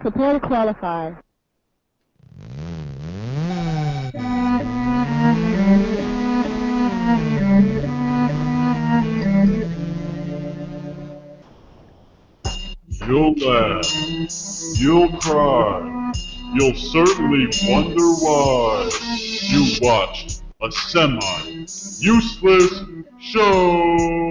Prepare to qualify. You'll laugh. You'll cry. You'll certainly wonder why you watched a semi-useless show.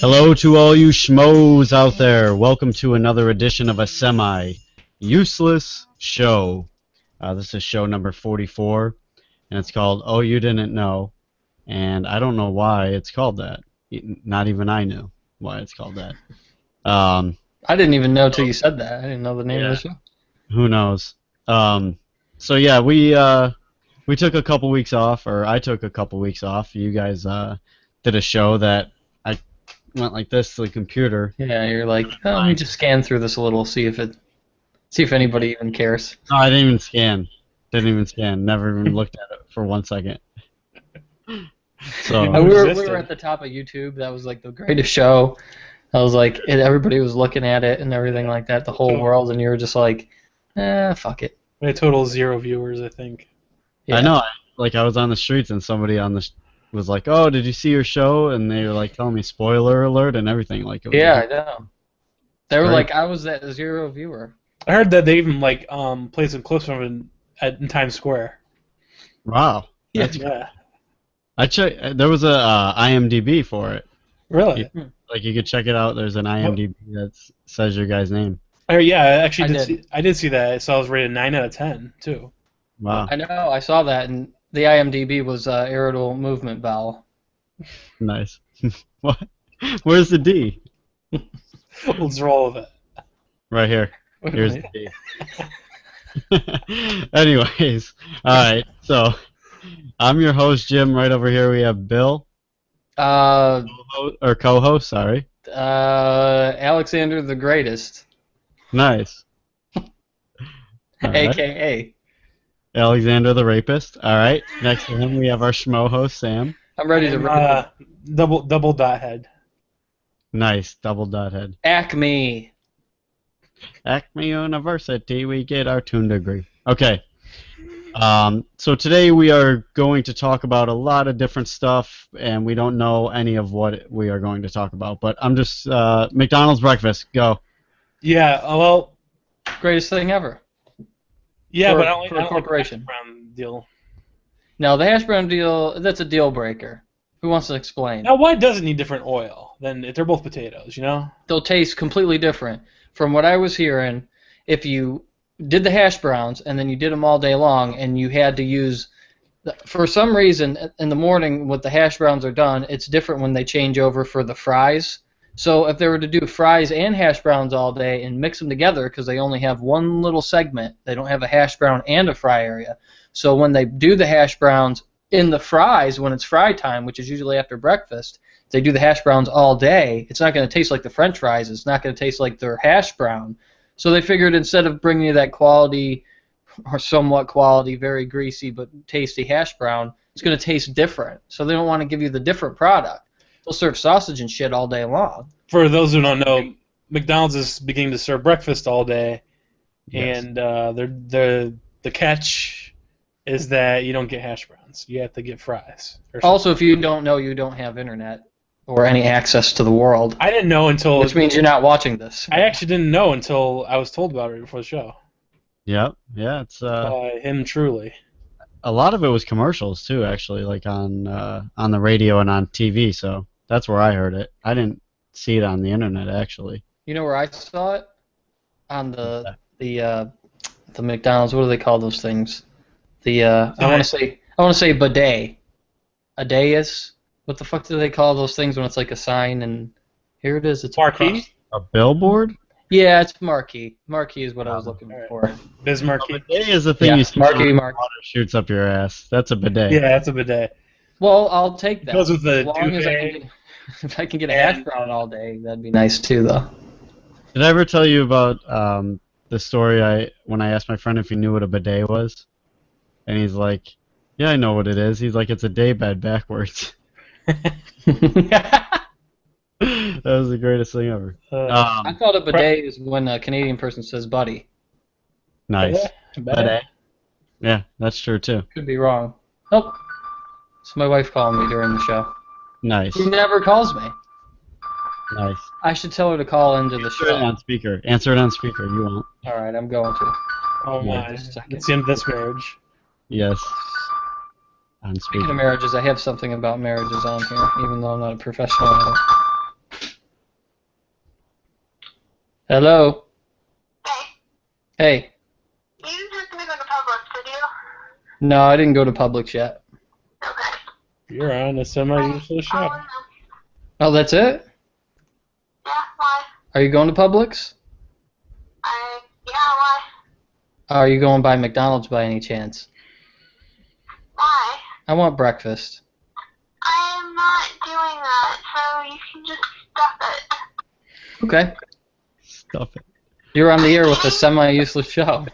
Hello to all you schmoes out there. Welcome to another edition of a semi-useless show. This is show number 44, and it's called Oh You Didn't Know, and I don't know why it's called that. Not even I knew why it's called that. I didn't even know till you said that. I didn't know the name of the show. Who knows? So yeah, we took a couple weeks off, or I took a couple weeks off. You guys did a show that I went like this to the computer. Yeah, you're like, oh, let me just scan through this a little, see if anybody even cares. No, I didn't even scan. Never even looked at it for 1 second. So we were at the top of YouTube. That was like the greatest show. I was like, everybody was looking at it and everything like that, the whole world, and you were just like, fuck it. We had total 0 viewers, I think. Yeah. I know. I was on the streets and somebody was like, "Oh, did you see your show?" And they were like telling me spoiler alert and everything. Like, it was yeah, I know. They were great. like, I was that 0 viewer. I heard that they even played some clips from it in Times Square. Wow. Yeah. I checked. There was a IMDb for it. Really? You could check it out. There's an IMDb that says your guy's name. I actually did see that. So I was rated 9 out of 10 too. Wow. I know. I saw that, and the IMDb was irritable movement bowel. Nice. What? Where's the D? Let's roll with it. Right here. Here's the D. Anyways, all right. So I'm your host, Jim. Right over here we have Bill. Co-host. Sorry. Alexander the Greatest. Nice. AKA. Alexander the Rapist. All right. Next to him we have our schmo host, Sam. I'm ready to rip it. Double dot head. Nice. Double dot head. Acme. Acme University, we get our tune degree. Okay. So today we are going to talk about a lot of different stuff, and we don't know any of what we are going to talk about. But I'm just McDonald's breakfast. Go. Yeah. Well. Greatest thing ever. Yeah, for, but I don't for a corporation. Like the hash brown deal. No, the hash brown deal. That's a deal breaker. Who wants to explain? Now, why does it need different oil? Then if they're both potatoes, you know. They'll taste completely different. From what I was hearing, if you did the hash browns and then you did them all day long and you had to use, for some reason in the morning when the hash browns are done, it's different when they change over for the fries. So if they were to do fries and hash browns all day and mix them together, because they only have one little segment, they don't have a hash brown and a fry area. So when they do the hash browns in the fries, when it's fry time, which is usually after breakfast, if they do the hash browns all day, it's not going to taste like the French fries. It's not going to taste like their hash brown. So they figured instead of bringing you that quality, or somewhat quality, very greasy but tasty hash brown, it's going to taste different. So they don't want to give you the different product. They'll serve sausage and shit all day long. For those who don't know, McDonald's is beginning to serve breakfast all day, Yes. and the catch is that you don't get hash browns. You have to get fries. Also, if you don't know, you don't have internet or any access to the world. I didn't know until. Which means you're not watching this. I actually didn't know until I was told about it before the show. Yep. Yeah. It's Him truly. a lot of it was commercials too, actually, like on the radio and on TV. So that's where I heard it. I didn't see it on the internet, actually. You know where I saw it? On the McDonald's. What do they call those things? I want to say bidet. A dais. What the fuck do they call those things when it's like a sign and here it is? It's Marquee? across. A billboard? Yeah, it's marquee. Marquee is what I was looking for. Bismarcky. A bidet is the thing Yeah, you see marquee, when marquee. water shoots up your ass. That's a bidet. Yeah, that's a bidet. Well, I'll take that. Goes with the as long as if I can get a hash brown all day, that'd be nice too, though. Did I ever tell you about the story when I asked my friend if he knew what a bidet was? And he's like, yeah, I know what it is. He's like, it's a daybed backwards. That was the greatest thing ever. I thought a bidet is when a Canadian person says buddy. Nice. Bidet. Yeah, that's true too. Could be wrong. Oh, it's my wife calling me during the show. Nice. She never calls me. Nice. I should tell her to call into the Answer it show. on speaker. Answer it on speaker. You won't. All right, I'm going to. Oh Yeah. my. Just a second. It's the end of this marriage. Yes. On Speaking of speaker. marriages, I have something about marriages on here, even though I'm not a professional at it. Hello. Hey. You didn't have to go to Publix, did you? No, I didn't go to Publix yet. Okay. You're on a semi-useless show. Oh, Oh, that's it? yeah, why? Are you going to Publix? Yeah, why? Are you going by McDonald's by any chance? Why? I want breakfast. I am not doing that, so you can just stuff it. Okay. Stuff it. You're on the air with a semi-useless show.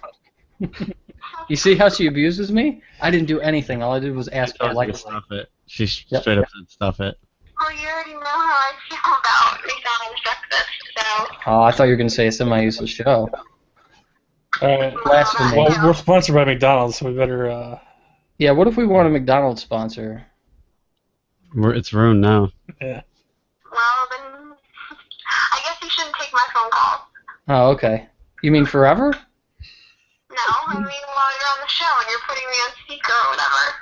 You see how she abuses me? I didn't do anything. All I did was ask She politely. stuff it. She Yep. straight up said stuff it. Well, you already know how I feel about McDonald's breakfast, so... Oh, I thought you were going to say a semi-useless show. Alright. Blasphemy. Well, we're sponsored by McDonald's, so we better. Yeah, what if we want a McDonald's sponsor? It's ruined now. Yeah. Well, then... I guess you shouldn't take my phone calls. Oh, okay. You mean forever? No, I mean while you're on the show and you're putting me on speaker or whatever.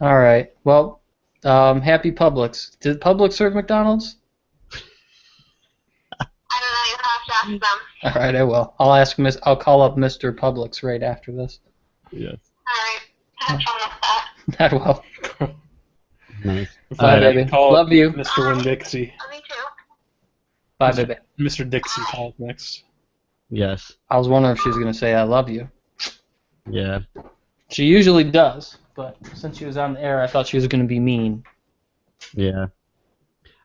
All right. Well, happy Publix. Did Publix serve McDonald's? I don't know, you'll have to ask them. All right, I will. I'll call up Mr. Publix right after this. Yes. Alright, have fun with that. I will. Nice. Bye, Alright, baby. Call Love you. Mr. Winn-Dixie. Me too. Bye, baby. Mr. Dixie called next. Yes. I was wondering if she was going to say I love you. Yeah. She usually does, but since she was on the air, I thought she was going to be mean. Yeah.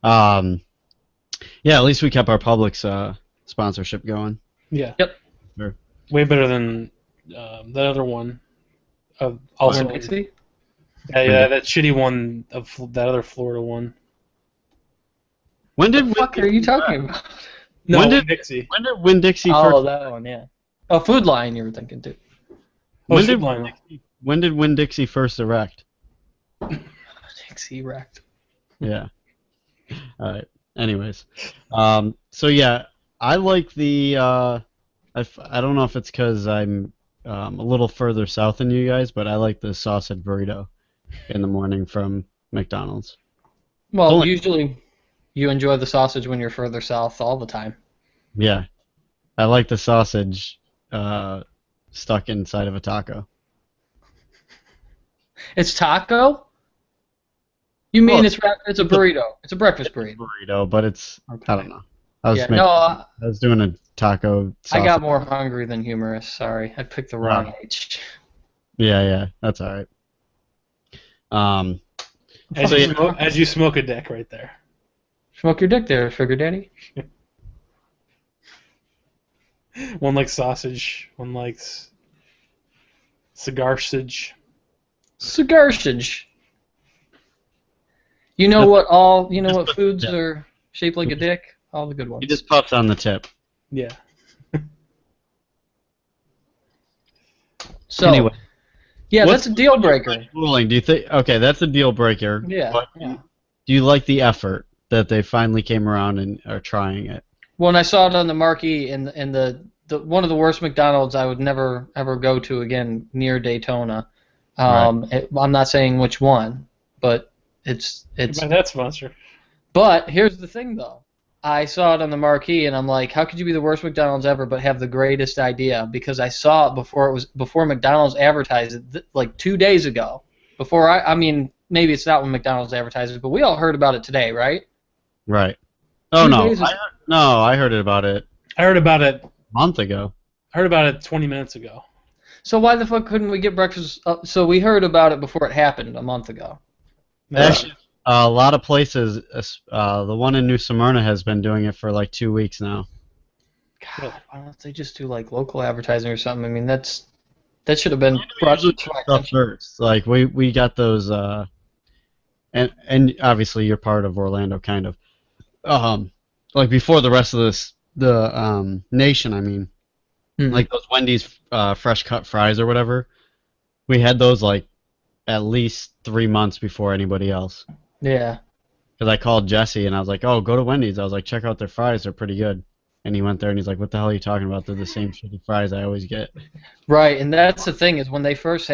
Yeah, at least we kept our Publix sponsorship going. Yeah. Yep. Sure. Way better than that other one. Also, Dixie? yeah, that shitty one of that other Florida one. When What did the fuck are you talking about? No, When did- Dixie. When did Winn-Dixie Oh, first? that one, yeah. Oh, Food Lion you were thinking, too. When Food did Lion. When did Winn-Dixie first erect? Dixie wrecked. Yeah. All right. Anyways, so yeah, I like the. I don't know if it's because I'm a little further south than you guys, but I like the sausage burrito in the morning from McDonald's. Well, Only- usually you enjoy the sausage when you're further south all the time. Yeah, I like the sausage stuck inside of a taco. It's taco? You mean Well, it's a burrito? It's a breakfast burrito. Burrito, but it's I don't know. I was Yeah, making, no, I was doing a taco. I got sausage. more hungry than humorous. Sorry, I picked the wrong age. Yeah, that's all right. As, So, you yeah. smoke, as you smoke a dick right there. Smoke your dick there, sugar daddy. One likes sausage, one likes cigar-sage. Cigarsage. You know what foods Yeah. are shaped like a dick? All the good ones. He just puffs on the tip. Yeah. So, Anyway. yeah, What's- that's a deal breaker. Ruling? Do you think? Okay, that's a deal breaker. Yeah, But yeah. do you like the effort that they finally came around and are trying it? When I saw it on the marquee in the one of the worst McDonald's I would never ever go to again near Daytona. I'm not saying which one, but it's. By that sponsor. But here's the thing though. I saw it on the marquee and I'm like, how could you be the worst McDonald's ever but have the greatest idea? Because I saw it before McDonald's advertised it like 2 days ago. I mean maybe it's not when McDonald's advertised it, but we all heard about it today, right? Right. Oh 2 no, days ago. I heard about it I heard about it. a month ago. 20 minutes ago. So why the fuck couldn't we get breakfast? So we heard about it before it happened a month ago. Actually, a lot of places, the one in New Smyrna has been doing it for like 2 weeks now. God, why don't they just do like local advertising or something? I mean, that should have been brought to my Stuff attention. first. Like we got those and obviously you're part of Orlando, kind of. Like before the rest of the nation, I mean, like those Wendy's fresh cut fries or whatever. We had those like at least 3 months before anybody else. Yeah. Because I called Jesse and I was like, "Oh, go to Wendy's." I was like, "Check out their fries; they're pretty good." And he went there and he's like, "What the hell are you talking about? They're the same shitty fries I always get." Right, and that's the thing is when they first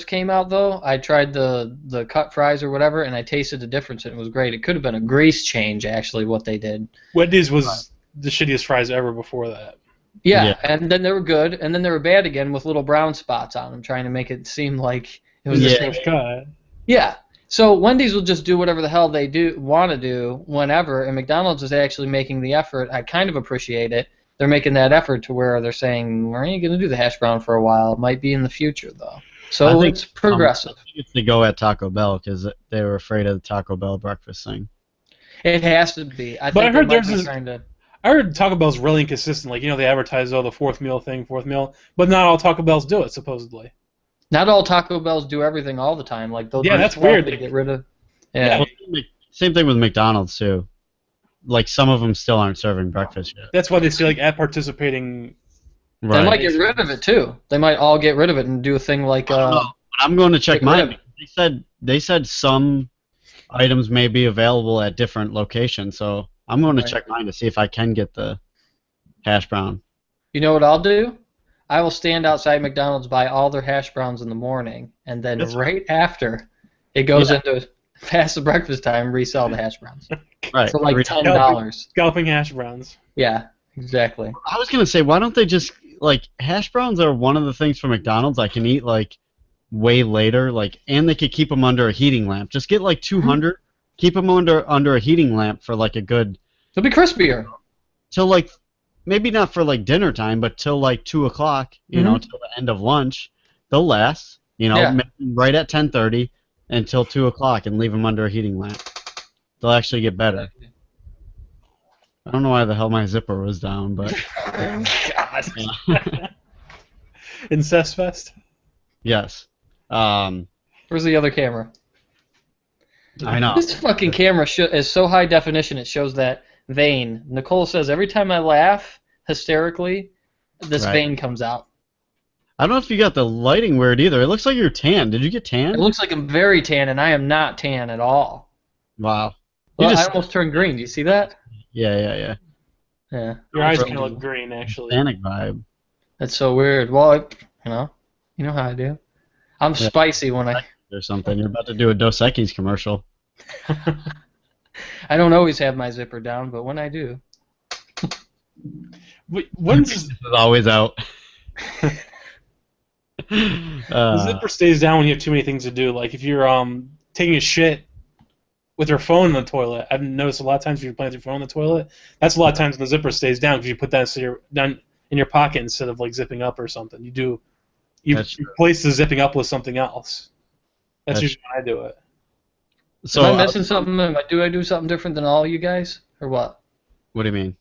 came out though, I tried the cut fries or whatever, and I tasted the difference, and it was great. It could have been a grease change actually what they did. Wendy's was the shittiest fries ever before that. Yeah, Yeah. and then they were good, and then they were bad again with little brown spots on them, trying to make it seem like it was the Yeah. same. Fresh cut. Yeah. So Wendy's will just do whatever the hell they want to do whenever, and McDonald's is actually making the effort. I kind of appreciate it. They're making that effort to where they're saying we ain't gonna do the hash brown for a while. It might be in the future though. So I think, it's progressive. I think it's to go at Taco Bell because they were afraid of the Taco Bell breakfast thing. It has to be. I But think I heard they might there's be this- trying to. I heard Taco Bell's really inconsistent. Like, they advertise, the fourth meal, but not all Taco Bells do it, supposedly. Not all Taco Bells do everything all the time. Like they'll Yeah, do that's stuff weird. to get rid of. Yeah. Well, same thing with McDonald's too. Like some of them still aren't serving breakfast yet. That's why they say, like, at participating. They Right. might get rid of it too. They might all get rid of it and do a thing like. I don't know, but I'm going to check get rid mine. of it. Because they said some items may be available at different locations, so I'm going to Right. check mine to see if I can get the hash brown. You know what I'll do? I will stand outside McDonald's, buy all their hash browns in the morning, and then right after it goes into past the breakfast time, resell the hash browns Right. for like $10. Scalping hash browns. Yeah, exactly. I was gonna say, why don't they just like hash browns are one of the things from McDonald's I can eat like way later, like, and they could keep them under a heating lamp. Just get like 200, keep them under a heating lamp for like a good They'll be crispier. till like maybe not for like dinner time, but till like 2 o'clock, you know, till the end of lunch. They'll last, you know, Yeah. right at 10:30 until 2 o'clock, and leave them under a heating lamp. They'll actually get better. I don't know why the hell my zipper was down, but God. yeah. Incest fest. Yes. Where's the other camera? I know. This fucking camera is so high definition it shows that vein. Nicole says every time I laugh hysterically, this Right. vein comes out. I don't know if you got the lighting weird either. It looks like you're tan. Did you get tan? It looks like I'm very tan, and I am not tan at all. Wow. Well, You I just almost turned green. Do you see that? yeah. Yeah. Your eyes Really? kind of look green, actually. Panic vibe. That's so weird. Well, you know how I do. I'm Yeah. spicy when I Or something. You're about to do a Dos Equis commercial. don't always have my zipper down, but when I do. Wait, when's This is always out. the zipper stays down when you have too many things to do? Like if you're taking a shit with your phone in the toilet. I've noticed a lot of times if you're playing with your phone in the toilet, that's a lot of times when the zipper stays down because you put that down in your pocket instead of like zipping up or something. You That's replace the zipping up with something else. That's That's usually when I do it. So Am I missing something? Do I do something different than all you guys, or what? what do you mean?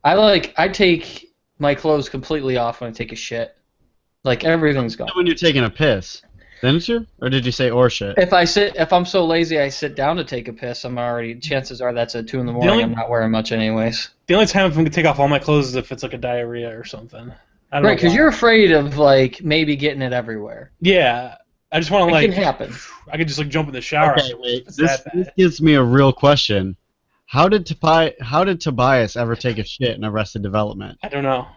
I take my clothes completely off when I take a shit. Like everything's gone. When you're taking a piss, didn't you? Or did you say or shit? If I'm so lazy I sit down to take a piss, chances are that's at 2 in the morning. only- I'm not wearing much anyways. The only time I'm going to take off all my clothes is if it's like a diarrhea or something. I don't Right, know because why. you're afraid of like maybe getting it everywhere. Yeah, I just want It to like. can happen. I could just like jump in the shower. Okay, wait. It's This that bad. gives me a real question. How did Tobias ever take a shit in Arrested Development? I don't know.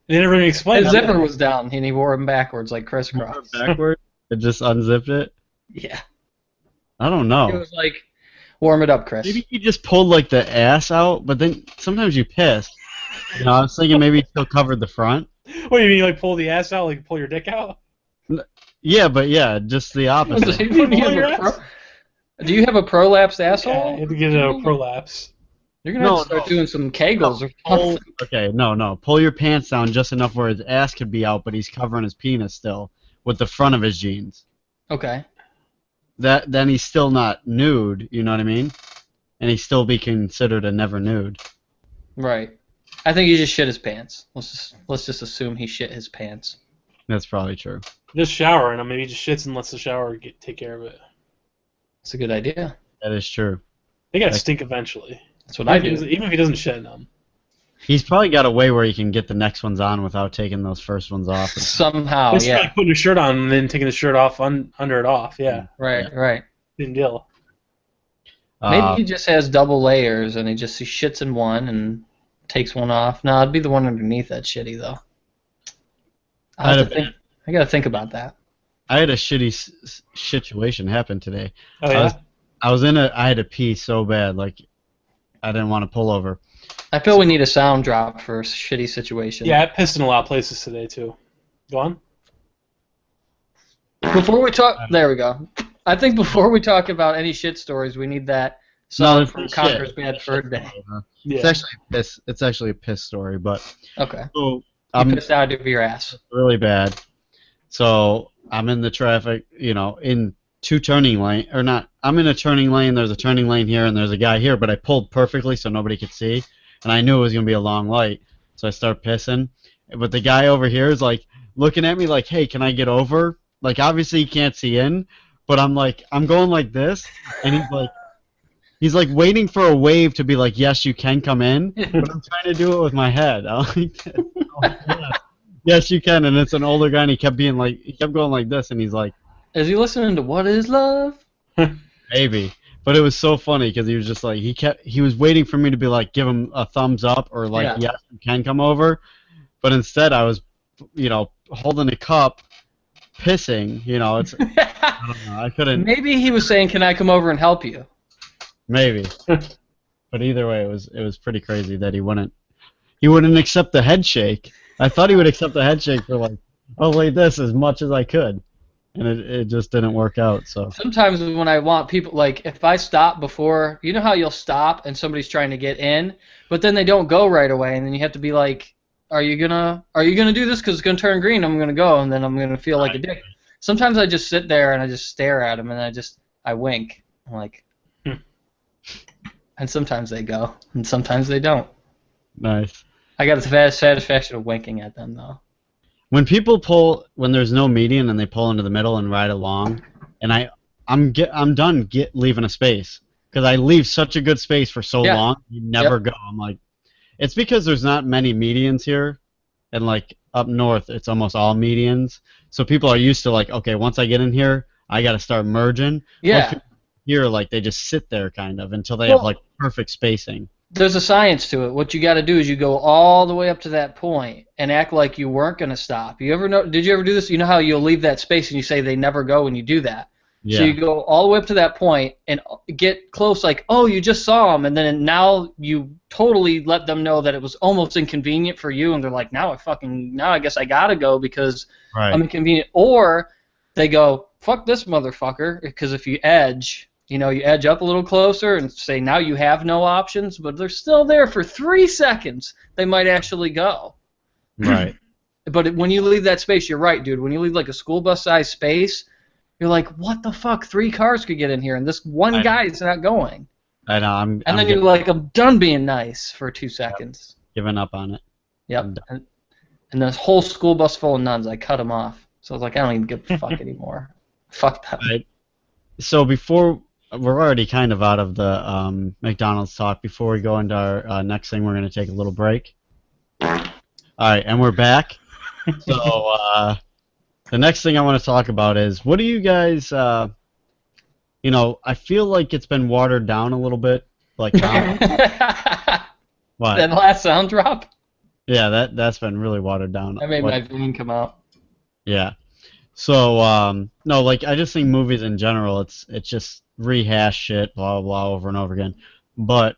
They never even explained His it. zipper was down and he wore them backwards like crisscross. Backward? It just unzipped it? Yeah. I don't It know. was like, warm it up, Chris. Maybe he just pulled like the ass out, but then sometimes you piss. You know, I was thinking maybe he still covered the front. What do you mean, like pull the ass out, like pull your dick out? Yeah, but yeah, just the opposite. Do you have a prolapsed Yeah, asshole? you have to get a prolapse. You're gonna have to start No. doing some kegels or Pull, something. okay, no. Pull your pants down just enough where his ass could be out, but he's covering his penis still with the front of his jeans. Okay. Then he's still not nude, you know what I mean? And he'd still be considered a never nude. Right. I think he just shit his pants. Let's just assume he shit his pants. That's probably true. Just shower, and maybe he just shits and lets the shower take care of it. That's a good idea. That is true. They gotta stink eventually. That's what I do. Even if he doesn't shit in them. He's probably got a way where he can get the next ones on without taking those first ones off. Somehow, It's yeah. like putting a shirt on and then taking the shirt off under it off. Yeah. Right. Same deal. Maybe he just has double layers and he shits in one and takes one off. No, it'd be the one underneath that's shitty though. I gotta think about that. I had a shitty situation happen today. Oh yeah. I had to pee so bad, like I didn't want to pull over. I feel we need a sound drop for a shitty situation. Yeah, I pissed in a lot of places today too. Go on. Before we talk, there we go. I think before we talk about any shit stories, we need that song from Conker's Bad Fur Day. Yeah. It's actually a piss story, but Okay. so You pissed out of your ass. really bad. So I'm in the traffic, in two turning lane or not. I'm in a turning lane. There's a turning lane here, and there's a guy here. But I pulled perfectly so nobody could see, and I knew it was gonna be a long light. So I start pissing, but the guy over here is like looking at me like, "Hey, can I get over?" Like obviously he can't see in, but I'm going like this, and he's like waiting for a wave to be like, "Yes, you can come in," but I'm trying to do it with my head. I'm like, "Oh, yes, you can," and it's an older guy, and he kept going like this, and he's like, Is he listening to What Is Love? maybe. But it was so funny because he was just like he was waiting for me to be like give him a thumbs up or like yes you can come over, but instead I was holding a cup, pissing. It's I don't know, I couldn't. Maybe he was saying, "Can I come over and help you?" Maybe. But either way, it was pretty crazy that he wouldn't accept the head shake. I thought he would accept the head shake for like this as much as I could. And it just didn't work out. So sometimes when I want people, like if I stop before, you know how you'll stop and somebody's trying to get in, but then they don't go right away, and then you have to be like, are you gonna do this because it's gonna turn green? I'm gonna go, and then I'm gonna feel like a dick. Sometimes I just sit there and I just stare at them, and I wink. I'm like, and sometimes they go, and sometimes they don't. Nice. I got the satisfaction of winking at them though. When people when there's no median and they pull into the middle and ride along, and I'm done leaving a space because I leave such a good space for so long, you never go. I'm like, it's because there's not many medians here, and like up north it's almost all medians, so people are used to like, okay, once I get in here, I got to start merging. Yeah. Here, like they just sit there kind of until they have like perfect spacing. There's a science to it. What you got to do is you go all the way up to that point and act like you weren't going to stop. Did you ever do this? You know how you'll leave that space and you say they never go when you do that. Yeah. So you go all the way up to that point and get close like, oh, you just saw them, and then now you totally let them know that it was almost inconvenient for you, and they're like, now I guess I got to go because I'm inconvenient. Or they go, fuck this motherfucker, because if you edge... you edge up a little closer and say, now you have no options, but they're still there for 3 seconds. They might actually go. Right. But when you leave that space, you're right, dude. When you leave like a school bus-sized space, you're like, what the fuck? 3 cars could get in here, and this one guy is not going. I know. And then you're like, I'm done being nice for 2 seconds. Giving up on it. Yep. And this whole school bus full of nuns, I cut them off. So I was like, I don't even give a fuck anymore. Fuck them. Right. So we're already kind of out of the McDonald's talk. Before we go into our next thing, we're going to take a little break. All right, and we're back. So the next thing I want to talk about is, what do you guys, I feel like it's been watered down a little bit. Like what? That last sound drop? Yeah, that's been really watered down. That made my vein come out. Yeah. So, no, like, I just think movies in general, it's just rehash shit, blah, blah, blah, over and over again. But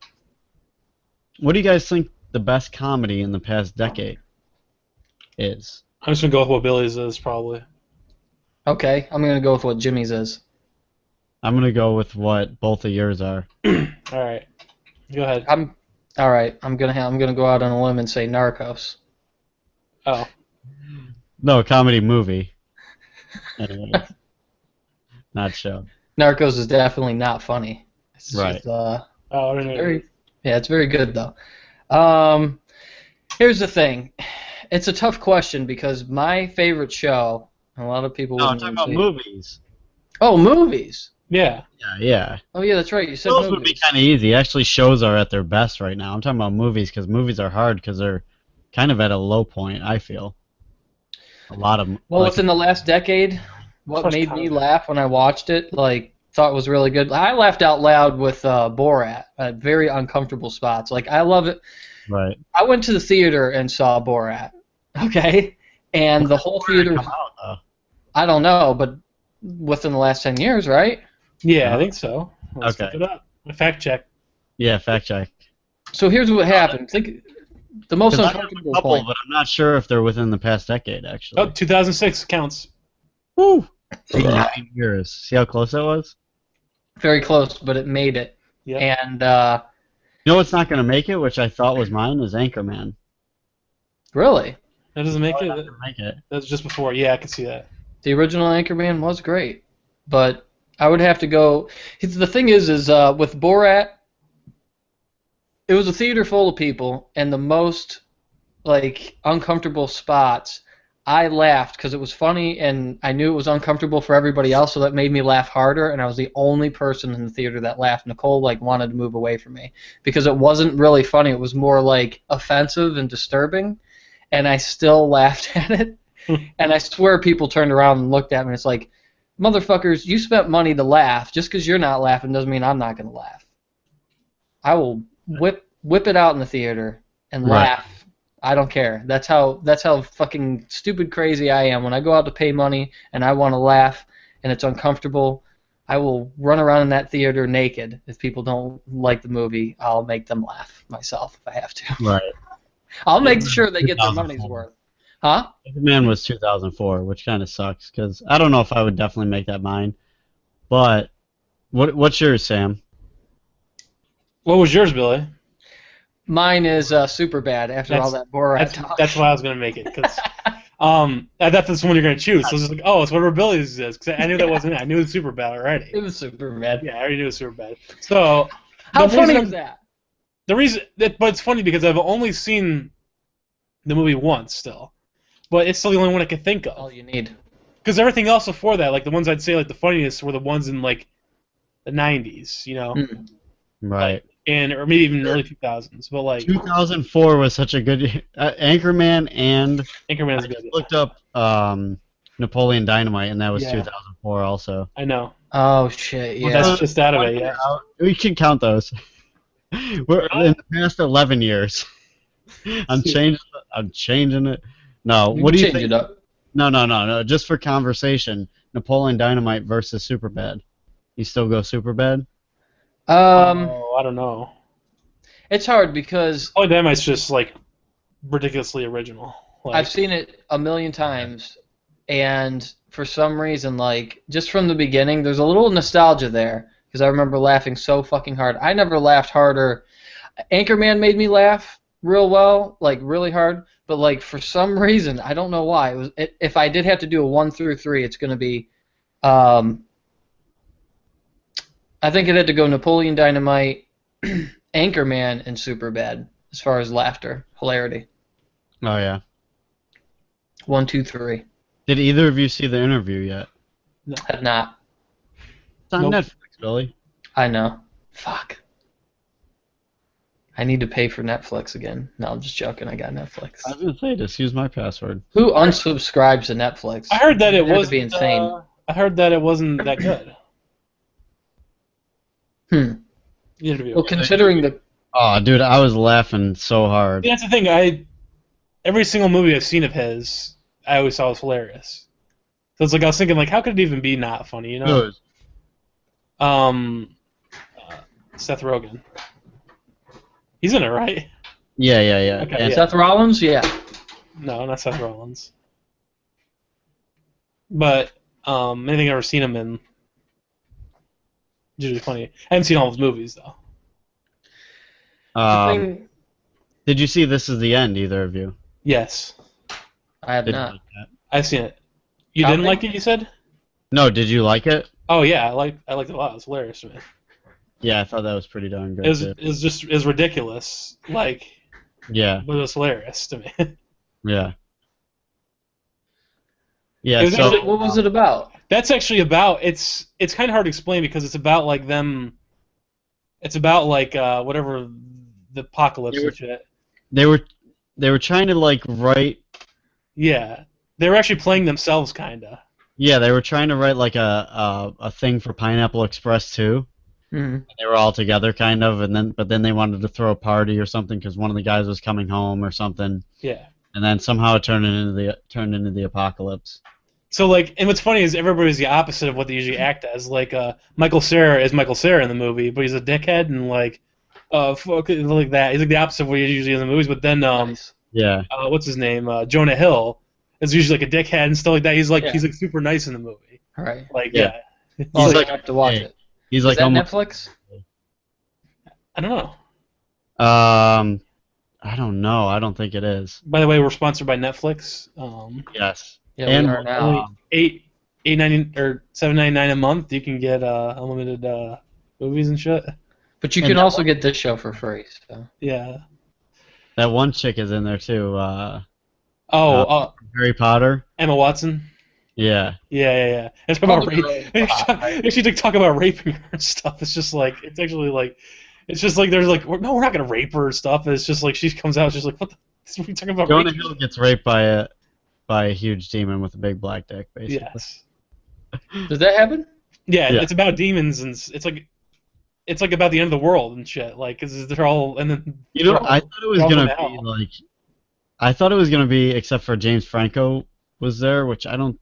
what do you guys think the best comedy in the past decade is? I'm just going to go with what Billy's is, probably. Okay, I'm going to go with what Jimmy's is. I'm going to go with what both of yours are. All right. Go ahead. All right, I'm gonna go out on a limb and say Narcos. Oh. No, comedy movie. Anyways, not show. Narcos is definitely not funny. It's right. Just, very, it's very good though. Here's the thing. It's a tough question because my favorite show, a lot of people. No, I'm talking about movies. Oh, movies. Yeah. Yeah. Oh yeah, that's right. You said Those would be movies. kind of easy. Actually, shows are at their best right now. I'm talking about movies because movies are hard because they're kind of at a low point. I feel a lot of Well, within the last decade, what Plus made me comedy. laugh when I watched it, like, thought was really good. I laughed out loud with Borat at very uncomfortable spots. Like, I love it. right. I went to the theater and saw Borat, okay? And the whole Where did it theater, come out though? I don't know, but within the last 10 years, right? Yeah, I think so. Let's Okay. look it up. Fact check. Yeah, fact check. So here's what happened. Think the most 'Cause I have a uncomfortable couple, point. but I'm not sure if they're within the past decade. Oh, Actually. 2006 counts. Woo! 9 years. See how close that was? Very close, but it made it. Yep. And You know what's not going to make it, which I thought was mine, is Anchorman. really, That doesn't make Probably it. not gonna make it. That was just before. Yeah, I can see that. the original Anchorman was great, but I would have to go. The thing is with Borat, it was a theater full of people, and the most like uncomfortable spots, I laughed because it was funny, and I knew it was uncomfortable for everybody else, so that made me laugh harder. And I was the only person in the theater that laughed. Nicole like wanted to move away from me because it wasn't really funny. It was more like offensive and disturbing, and I still laughed at it. And I swear people turned around and looked at me. It's like, motherfuckers, you spent money to laugh. Just because you're not laughing doesn't mean I'm not going to laugh. I will whip it out in the theater and Right. laugh. I don't care. That's how fucking stupid crazy I am. When I go out to pay money and I want to laugh and it's uncomfortable, I will run around in that theater naked. If people don't like the movie, I'll make them laugh myself if I have to. Right. I'll make sure they get their 2004. money's worth. Huh? Anchorman was 2004, which kind of sucks because I don't know if I would definitely make that mine. But what's yours, Sam? What was yours, Billy? Mine is super bad after all that Borat talk. That's why I was gonna make it because I thought that's the one you're gonna choose. So I was just like, oh, it's whatever Billy's is because I knew that wasn't it. I knew it was super bad already. It was super bad. Yeah, I already knew it was super bad. So How the funny reason- is that? The reason, but it's funny because I've only seen the movie once still, but it's still the only one I can think All of. you need. Because everything else before that, like the ones I'd say like the funniest were the ones in like the 90s, you know, Mm. Right. and or maybe even early 2000s. But like 2004 was such a good Anchorman, and Anchorman is I good. just looked up Napoleon Dynamite, and that was Yeah. 2004 also. I know. Oh shit, yeah. That's just out of it. Yeah. We can count those. We're in the past 11 years. I'm changing it. No, You what can do you change think? it up. No. Just for conversation, Napoleon Dynamite versus Superbad. You still go Superbad? Oh, I don't know. It's hard because Only Dynamite's just like ridiculously original. Like, I've seen it a million times, and for some reason, like, just from the beginning, there's a little nostalgia there, because I remember laughing so fucking hard. I never laughed harder. Anchorman made me laugh real well, like, really hard, but, like, for some reason, I don't know why. If I did have to do a 1 through 3, it's going to be, I think it had to go Napoleon Dynamite, Anchorman, and Superbad, as far as laughter, hilarity. Oh yeah. 1, 2, 3. Did either of you see the interview yet? Have not. It's on Nope. Netflix, Billy. I know. Fuck. I need to pay for Netflix again. No, I'm just joking. I got Netflix. I was gonna say just use my password. Who unsubscribes to Netflix? I heard that it That'd was be insane. I heard that it wasn't that good. Hmm. The interview. Well, considering the Oh, dude, I was laughing so hard. Yeah, that's the thing. Every single movie I've seen of his, I always thought was hilarious. So it's like I was thinking, like, how could it even be not funny? You know? Good. Seth Rogen. He's in it, right? Yeah. Okay, And yeah. Seth Rollins, yeah. No, not Seth Rollins. But anything I've ever seen him in, usually funny. I haven't seen all his movies though. The thing, Did you see This Is the End, either of you? Yes, I have Did you not. like that? I've seen it. You Comedy? didn't like it? You said? No, did you like it? Oh yeah, I liked it a lot. It was hilarious to me. Yeah, I thought that was pretty darn good, It was too. it was ridiculous, like, Yeah, but it was hilarious to me. yeah. Yeah. It was So actually- What was it about? That's actually about. It's kind of hard to explain because it's about like them. It's about like whatever the apocalypse and shit. they were trying to like write. Yeah, they were actually playing themselves, kinda. Yeah, they were trying to write like a thing for Pineapple Express too. Hmm. They were all together, kind of, but then they wanted to throw a party or something because one of the guys was coming home or something, Yeah. and then somehow it turned into the apocalypse. So like, and what's funny is everybody's the opposite of what they usually act as. Like Michael Cera is Michael Cera in the movie, but he's a dickhead and like, fuck it, like that. He's like the opposite of what he usually is in the movies. But then Nice. Yeah, what's his name? Jonah Hill is usually like a dickhead and stuff like that. He's like Yeah. super nice in the movie. All right. Like Yeah. yeah. Oh, He's I like- have to watch yeah. it. he's Is like that almost. Netflix? I don't know. I don't know. I don't think it is. By the way, we're sponsored by Netflix. Yes. Yeah, And we are now. $8.99 or $7.99 a month. You can get unlimited movies and shit. But you and can that also get this show for free. So. Yeah. That one chick is in there too. Harry Potter. Emma Watson. Yeah. Yeah. It's about Probably rape. right. Actually, to talk about raping her and stuff. It's just like it's actually like, it's just like there's like no, we're not gonna rape her and stuff. It's just like she comes out, she's like, what the? What are you talking about? Jonah rape? Hill gets raped by a huge demon with a big black dick, basically. Yes. Does that happen? Yeah, Yeah. it's about demons and it's like about the end of the world and shit. Like, 'cause they're all and then You know, they're all- I thought it was they're all gonna going to be hell. like, I thought it was gonna be, except for James Franco was there, which I don't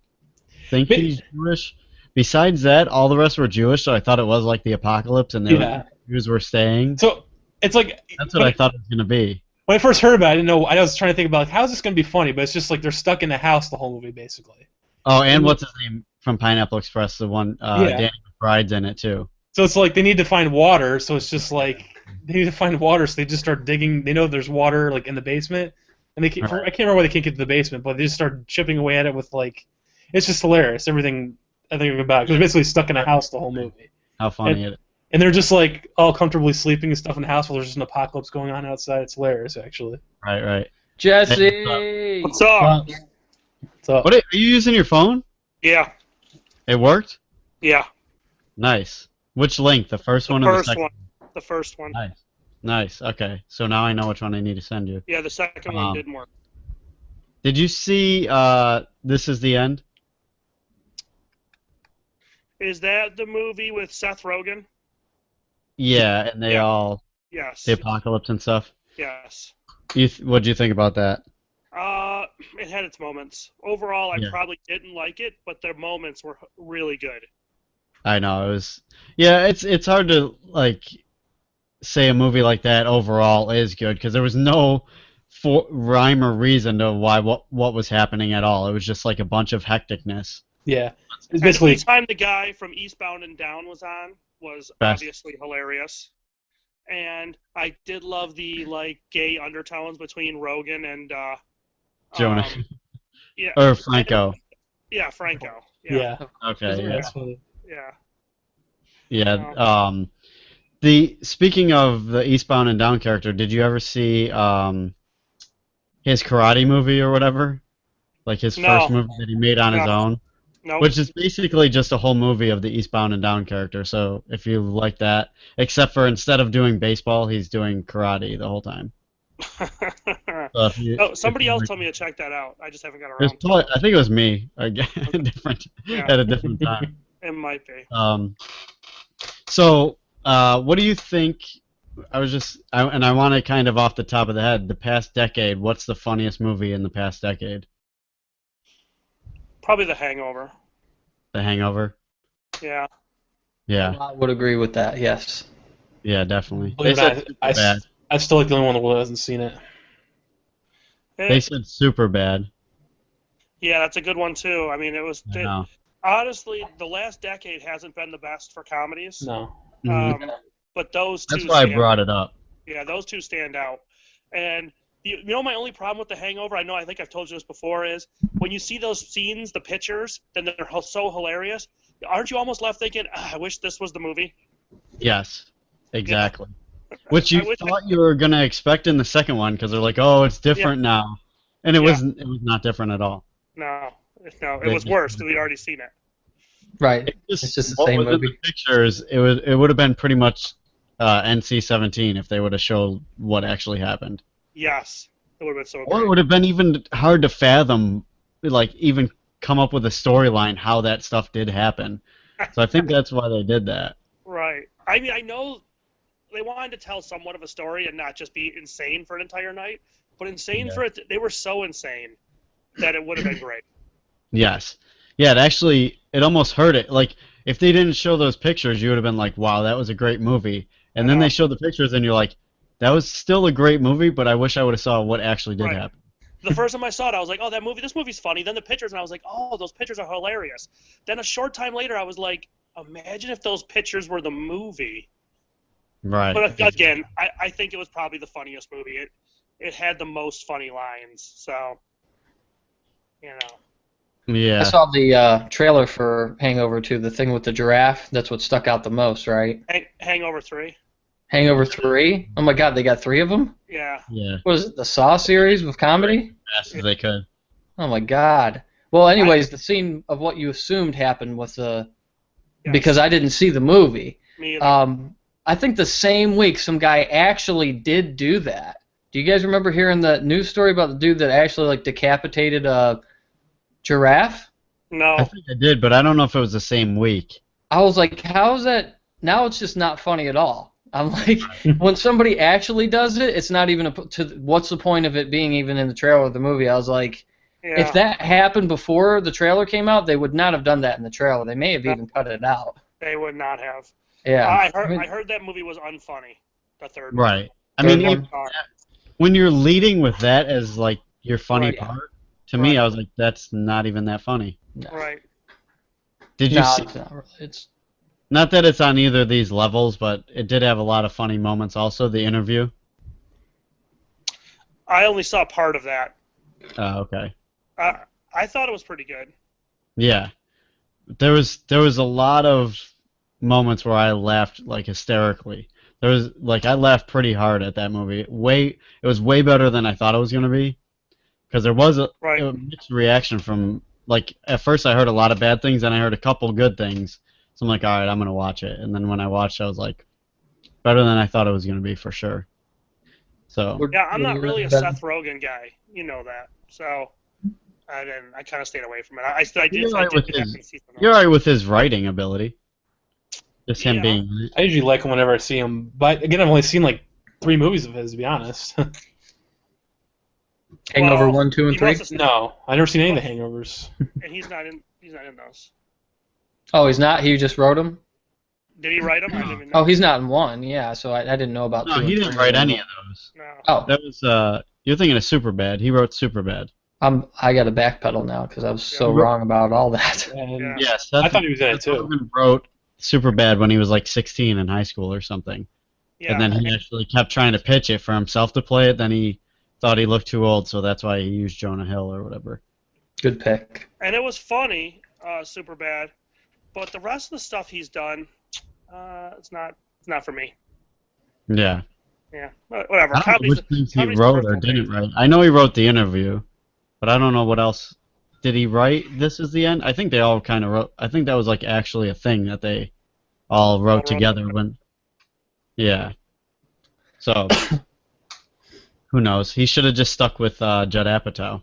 think But- he's Jewish. Besides that, all the rest were Jewish, so I thought it was like the apocalypse, and Yeah. Jews were staying. So it's like That's what I thought it was gonna be. when I first heard about it, I didn't know. I was trying to think about like how is this gonna be funny, but it's just like they're stuck in a house the whole movie basically. Oh, and what's his name from Pineapple Express? The one Yeah. Danny McBride's in it too. So it's like they need to find water. So it's just like they need to find water. So they just start digging. They know there's water like in the basement, and they can't, Right. I can't remember why they can't get to the basement, but they just start chipping away at it with like it's just hilarious. Everything I think about because they're basically stuck in a house the whole movie, How funny it is. and they're just like all comfortably sleeping and stuff in the house while there's just an apocalypse going on outside. It's hilarious actually. Right. Jesse! What's up? So What are you using your phone? Yeah, It worked. yeah. Nice. Which link? The first The one or the first second? one. The first one. Nice. Okay. So now I know which one I need to send you. Yeah, the second one didn't work. Did you see This Is the End? Is that the movie with Seth Rogen? Yeah, and they Yeah. all Yes. the apocalypse and stuff. Yes. What'd you think about that? It had its moments. Overall, I Yeah. probably didn't like it, but the moments were really good. I know it was. Yeah, it's hard to like say a movie like that overall is good because there was no rhyme or reason to why what was happening at all. It was just like a bunch of hecticness. yeah, it's And basically the time the guy from Eastbound and Down was on was Best. obviously hilarious. And I did love the like gay undertones between Rogan and Jonah yeah. or Franco. Yeah, Franco. yeah. Okay. Yeah. That's funny. Yeah. Yeah. The speaking of the Eastbound and Down character, did you ever see his karate movie or whatever? Like his No. first movie that he made on his No. own? Nope. Which is basically just a whole movie of the Eastbound and Down character. So if you like that, except for instead of doing baseball, he's doing karate the whole time. So if you, Oh, somebody if you else like- told me to check that out. I just haven't got it was around to probably, I think it was me again, Yeah. at a different time. it. It might be. So what do you think? I want to kind of off the top of the head, the past decade. What's the funniest movie in the past decade? Probably The Hangover. The Hangover. Yeah. Yeah, I would agree with that, yes. yeah, definitely. Believe They it or said not, super bad. I still like the only one in the world that hasn't seen it. They said super bad. Yeah, that's a good one too. I mean, it was I know. honestly the last decade hasn't been the best for comedies. No. Mhm. But those two. That's why I stand- brought it up. Yeah, those two stand out. And you know, my only problem with The Hangover, I think I've told you this before, is when you see those scenes, the pictures, then they're so hilarious. Aren't you almost left thinking, I wish this was the movie? Yes, exactly. Which you I wish thought you were gonna expect in the second one because they're like, oh, it's different now, and it wasn't. It was not different at all. No, No, it was worse because we'd already seen it. Right. It's just the what same was in movie. the pictures, it would have been pretty much NC-17 if they would have showed what actually happened. Yes, it would have been so Or it great. would have been even hard to fathom, like even come up with a storyline how that stuff did happen. So I think that's why they did that. Right. I mean, I know they wanted to tell somewhat of a story and not just be insane for an entire night, but insane Yeah. for it. They were so insane that it would have been great. Yes. Yeah, it almost hurt it. Like, if they didn't show those pictures, you would have been like, wow, that was a great movie. And then they showed the pictures, and you're like, that was still a great movie, but I wish I would have saw what actually did Right. happen. The first time I saw it, I was like, oh, this movie's funny. Then the pictures, and I was like, oh, those pictures are hilarious. Then a short time later, I was like, imagine if those pictures were the movie. Right. But again, I think it was probably the funniest movie. It had the most funny lines, so, you know. Yeah. I saw the trailer for Hangover 2, the thing with the giraffe. That's what stuck out the most, right? Hangover 3? Hangover 3? Oh my god, they got 3 of them? Yeah. Yeah. What is it, the Saw series with comedy? As fast as they could. Oh my god. Well, anyways, the scene of what you assumed happened with because I didn't see the movie. Me either. I think the same week some guy actually did do that. Do you guys remember hearing the news story about the dude that actually like decapitated a giraffe? No. I think I did, but I don't know if it was the same week. I was like, how is that? Now it's just not funny at all. I'm like, when somebody actually does it, it's not even what's the point of it being even in the trailer of the movie? I was like, Yeah. if that happened before the trailer came out, they would not have done that in the trailer. They may have even cut it out. They would not have. Yeah. I heard that movie was unfunny. The third one. Right. I mean, Third one. when you're leading with that as like your funny Right. part, to me, I was like, that's not even that funny. No. Right. Did you No, see? it's not really. It's Not that it's on either of these levels, but it did have a lot of funny moments. Also, the interview. I only saw part of that. Okay. I thought it was pretty good. Yeah. There was a lot of moments where I laughed like hysterically. I laughed pretty hard at that movie. It was way better than I thought it was gonna be, because there was a mixed reaction from, like, at first I heard a lot of bad things and I heard a couple good things. So I'm like, all right, I'm gonna watch it. And then when I watched, I was like, better than I thought it was gonna be for sure. So Yeah, I'm not really a Seth Rogen guy. You know that. So I kind of stayed away from it. I did You're happen right to see some. you're all right with his writing ability. Just him Yeah. being. I usually like him whenever I see him, but again, I've only seen like 3 movies of his, to be honest. Hangover Well, 1, 2, and he 3. must have- No, I've never seen any of the Hangovers. And he's not in those. Oh, he's not. He just wrote them. Did he write them? I didn't even know. Oh, he's not in 1. Yeah, so I didn't know about 2. No, and he didn't 3. write any of those. No. Oh, That was you're thinking of Superbad. He wrote Superbad. I got to backpedal now because I was so Yeah. wrong about all that. And Yeah. Yes, I thought he was in it too. Rogen wrote Superbad when he was like 16 in high school or something. Yeah. And then he actually kept trying to pitch it for himself to play it. Then he thought he looked too old, so that's why he used Jonah Hill or whatever. Good pick. And it was funny, super bad. But the rest of the stuff he's done, it's not for me. Yeah. Yeah. Whatever. I don't know Comedy's- which things he comedy's a wrote or personal didn't thing. write. I know he wrote The Interview, but I don't know what else. Did he write This Is the End? I think they all kind of wrote. I think that was like actually a thing that they all wrote together when. Yeah. So. Who knows? He should have just stuck with Judd Apatow.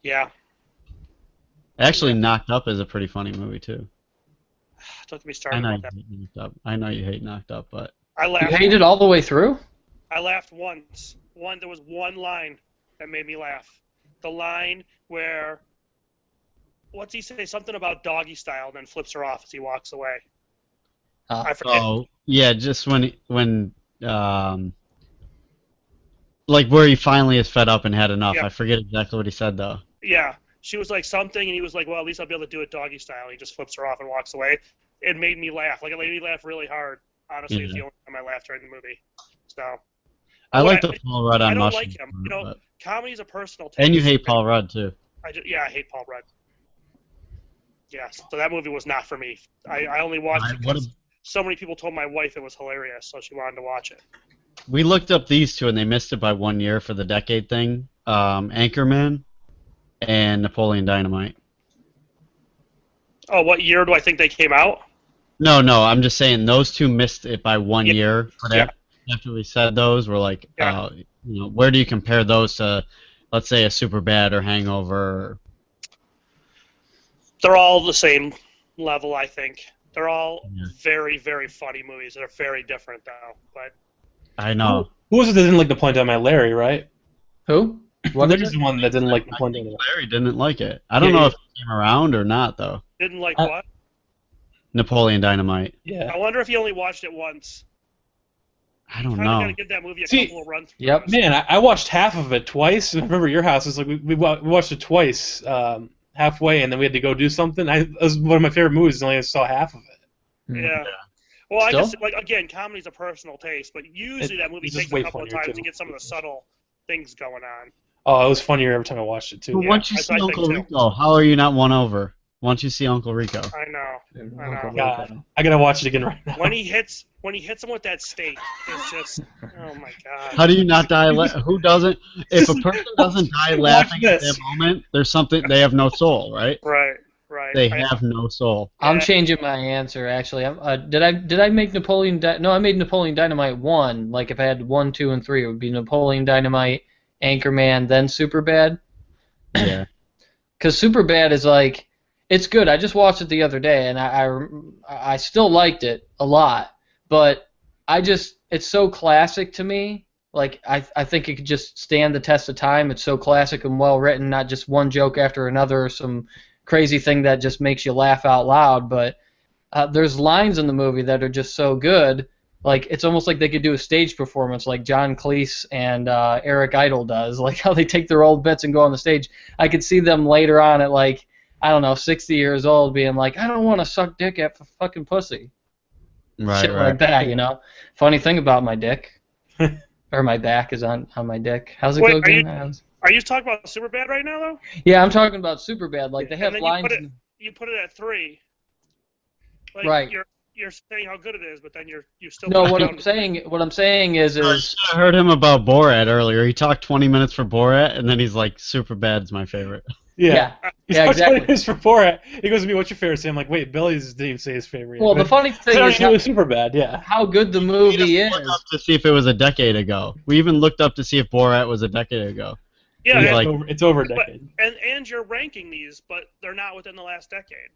Yeah. Actually, Knocked Up is a pretty funny movie too. Don't get me I started know you about that. hate Knocked Up. I know you hate Knocked Up, but I You laughed. hated all the way through? I laughed once. There was one line that made me laugh. The line where, what's he say? Something about doggy style, and then flips her off as he walks away. I forget. oh yeah, just when like where he finally is fed up and had enough. Yeah. I forget exactly what he said though. Yeah, she was like something, and he was like, "Well, at least I'll be able to do it doggy style." He just flips her off and walks away. It made me laugh. Like, it made me laugh really hard. Honestly, it's the Yeah. only time I laughed during the movie. So I Well, like the Paul Rudd on I don't Mushroom. like him. You know, but- comedy's a personal taste. and you hate Paul Rudd too. I hate Paul Rudd. Yeah, so that movie was not for me. I only watched it What because a- so many people told my wife it was hilarious, so she wanted to watch it. We looked up these two and they missed it by 1 year for the decade thing. Anchorman and Napoleon Dynamite. Oh, what year do I think they came out? No, I'm just saying those two missed it by 1 Yeah. year. But Yeah. after we said those, we're like, Yeah. where do you compare those to, let's say, a Superbad or Hangover? They're all the same level, I think. They're all Yeah. very, very funny movies. They're very different, though. But I know. Who was it that didn't like Napoleon Dynamite? Larry, right? Who? What is Larry's it? the one that didn't like Napoleon Dynamite. Larry didn't like it. I don't know if it came around or not, though. didn't like I- what? Napoleon Dynamite. Yeah. I wonder if he only watched it once. I don't Kind of got to know. give that movie a See, couple of runs. Yep. Man, I watched half of it twice. And I remember your house. It's like we watched it twice, halfway, and then we had to go do something. It was one of my favorite movies. And I only saw half of it. Yeah. Well, I Still? guess, like, again, comedy's a personal taste, but usually that movie it's just takes a way couple of funnier, times too. to get some of the subtle things going on. Oh, it was funnier every time I watched it too. But Yeah. once you I see think Uncle so. Rico, how are you not won over? Once you see Uncle Rico. I know. I know. God, I gotta watch it again right now. When he hits him with that steak, it's just, oh my god. How do you not die? Who doesn't? If a person doesn't die laughing at this. that moment, there's something. They have no soul, right? Right. They have no soul. I'm changing my answer. Actually, did I make Napoleon? No, I made Napoleon Dynamite 1. Like if I had 1, 2, and 3, it would be Napoleon Dynamite, Anchorman, then Superbad. Yeah. Because Superbad is like, it's good. I just watched it the other day, and I still liked it a lot. But it's so classic to me. Like I think it could just stand the test of time. It's so classic and well written, not just one joke after another or some crazy thing that just makes you laugh out loud. But there's lines in the movie that are just so good. Like it's almost like they could do a stage performance, like John Cleese and Eric Idle does. Like how they take their old bits and go on the stage. I could see them later on at like, I don't know, 60 years old, being like, I don't want to suck dick at fucking pussy. Right. Shit Right. like that, you know. Funny thing about my dick, or my back is on my dick. How's it Wait, go are again? Are you talking about Superbad right now, though? Yeah, I'm talking about Superbad. Like they have And then lines. you put it at 3. Like, Right. You're saying how good it is, but then you still. No, put what it I'm saying is I heard him about Borat earlier. He talked 20 minutes for Borat, and then he's like, "Superbad's my favorite." yeah, He's yeah, talking exactly. about his before it. He goes to me, "What's your favorite?" I'm like, "Wait, Billy's didn't even say his favorite." Well, the funny thing is it was super bad. Yeah. how good the movie is. Look up to see if it was a decade ago. We even looked up to see if Borat was a decade ago. Yeah, He's and, like- It's over a but, decade. and you're ranking these, but they're not within the last decade.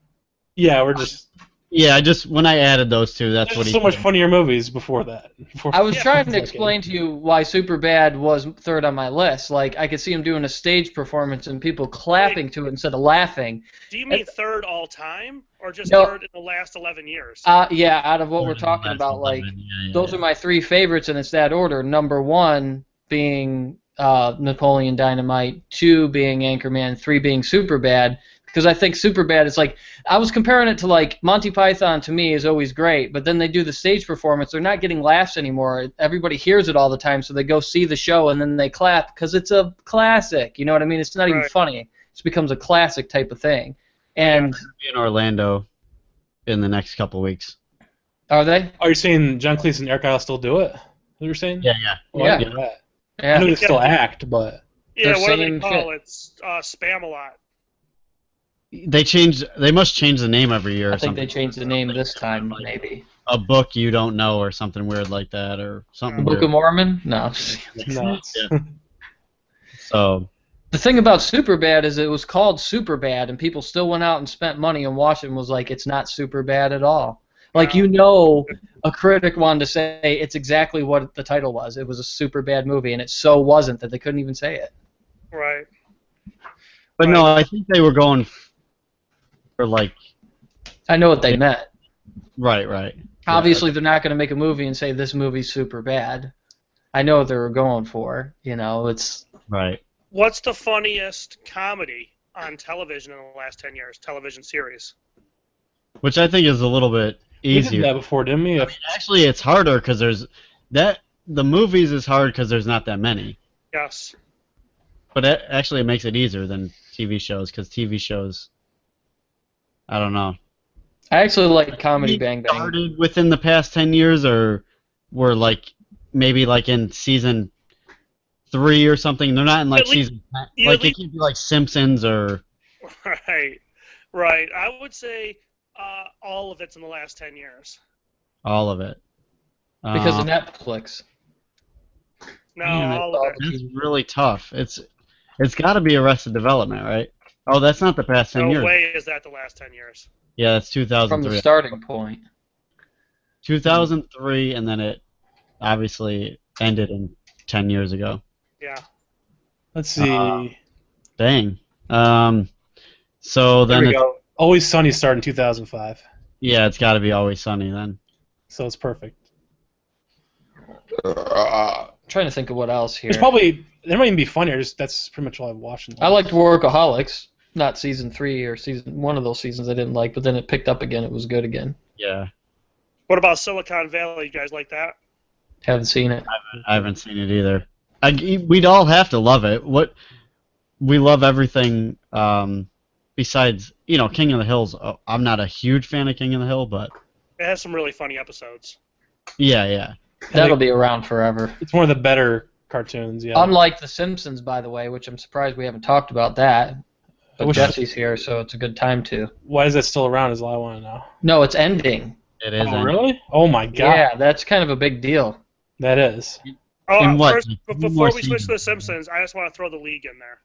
Yeah, we're just. Yeah, when I added those two, that's There's what he so much said. funnier movies before that. I was Yeah. trying to explain to you why Superbad was third on my list. Like I could see him doing a stage performance and people clapping to it instead of laughing. Do you mean third all time, or just No. third in the last 11 years? Yeah, out of what we're talking about, like those are my 3 favorites, and it's that order. Number 1 being Napoleon Dynamite, 2 being Anchorman, 3 being Superbad. Because I think Superbad is like, I was comparing it to like Monty Python. To me is always great, but then they do the stage performance. They're not getting laughs anymore. Everybody hears it all the time, so they go see the show and then they clap because it's a classic. You know what I mean? It's not even Right. funny. It just becomes a classic type of thing. And Be in Orlando in the next couple weeks. are they? Are you saying John Cleese and Eric Idle still do it? What you're saying? Yeah. Oh, Yeah. I didn't know that. I Yeah. know they still act, but Yeah, they're what do they singing call shit. it? It's Spam-A-Lot. They must change the name every year or I think something. they changed the name this time, maybe. A book you don't know or something weird like that or something Book weird. of Mormon? No. no. Yeah. So, The thing about Superbad is it was called Superbad, and people still went out and spent money and watched it and was like, it's not super bad at all. Like, you know, a critic wanted to say it's exactly what the title was. It was a super bad movie, and it so wasn't that they couldn't even say it. Right. but no, I think they were going for like I know what they meant. right. Obviously, they're not going to make a movie and say this movie's super bad. I know what they were going for. You know, it's Right. What's the funniest comedy on television in the last 10 years? Television series. Which I think is a little bit We did easier. that before, didn't we? Actually, it's harder because the movies is hard because there's not that many. Yes. But actually, it makes it easier than TV shows because TV shows, I don't know. I actually like Comedy Bang Bang. Started within the past 10 years, or were like maybe like in season 3 or something. They're not in like At least- season 10. you Like at it least- can't be like Simpsons or Right. I would say all of it's in the last 10 years. all of it. Because of Netflix. No, Man, all of it. It's really tough. It's got to be Arrested Development, right? Oh, that's not the past 10 No years. way is that the last 10 years. Yeah, that's From 2003. the starting point. 2003, and then it obviously ended in 10 years ago. Yeah. Let's see. Dang. So There then we it's, go. Always Sunny started in 2005, yeah, it's got to be Always Sunny then. so it's perfect. Trying to think of what else here. There's probably there might even be funnier. Just that's pretty much all I've watched. I liked Workaholics. Not season 3 or season 1 of those seasons I didn't like, but then it picked up again. It was good again. Yeah, What about Silicon Valley? You guys like that? Haven't seen it. I haven't seen it either. We'd all have to love it. We love everything besides, King of the Hills. I'm not a huge fan of King of the Hill, but It has some really funny episodes. yeah. That'll be around forever. It's one of the better cartoons. Yeah. Unlike The Simpsons, by the way, which I'm surprised we haven't talked about that. I But wish- Jesse's here, so it's a good time to. Why is that still around? Is all I want to know. No, it's ending. It is. Oh, really? Oh my god. Yeah, that's kind of a big deal. That is. Oh, In what? first, Like, before more we switch to The seasons? Simpsons, I just want to throw the League in there.